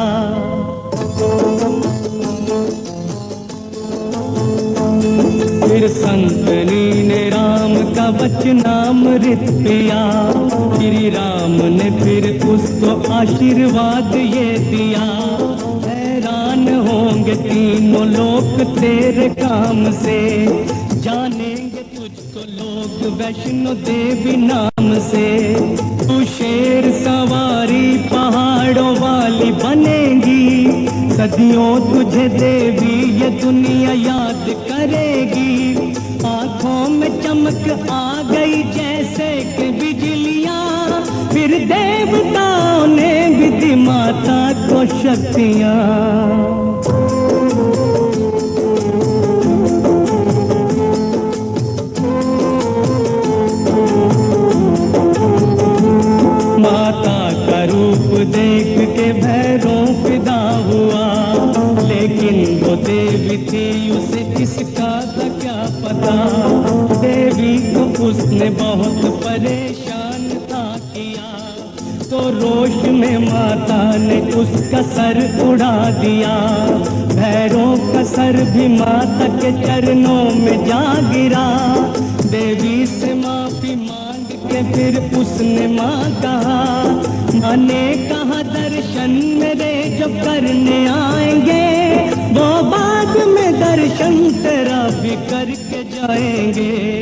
S12: फिर संतनी ने राम का वचनामृत पिया, श्री राम ने फिर उसको आशीर्वाद ये दिया। हैरान होंगे तीनों लोग तेरे काम से, जानेंगे तुझको लोग वैष्णो देवी नाम से। तू शेर सवारी पहाड़ों वाली बनेगी, सदियों तुझे देवी ये दुनिया याद करेगी। आंखों में चमक आ गई जैसे कि बिजलियां, फिर देवताओं ने भी दी माता को शक्तियां। माता का रूप देख के भैरव फिदा हुआ, लेकिन वो देवी थी उसे किसका था क्या पता। देवी को उसने बहुत परेशान था किया, तो रोष में माता ने उसका सर उड़ा दिया। भैरव का सर भी माता के चरणों में जा गिरा। देवी से माफी मांग के फिर उसने माँ कहा, माँ ने कहा दर्शन मेरे जो करने आएंगे, वो बाद में दर्शन तेरा भी करके जाएंगे।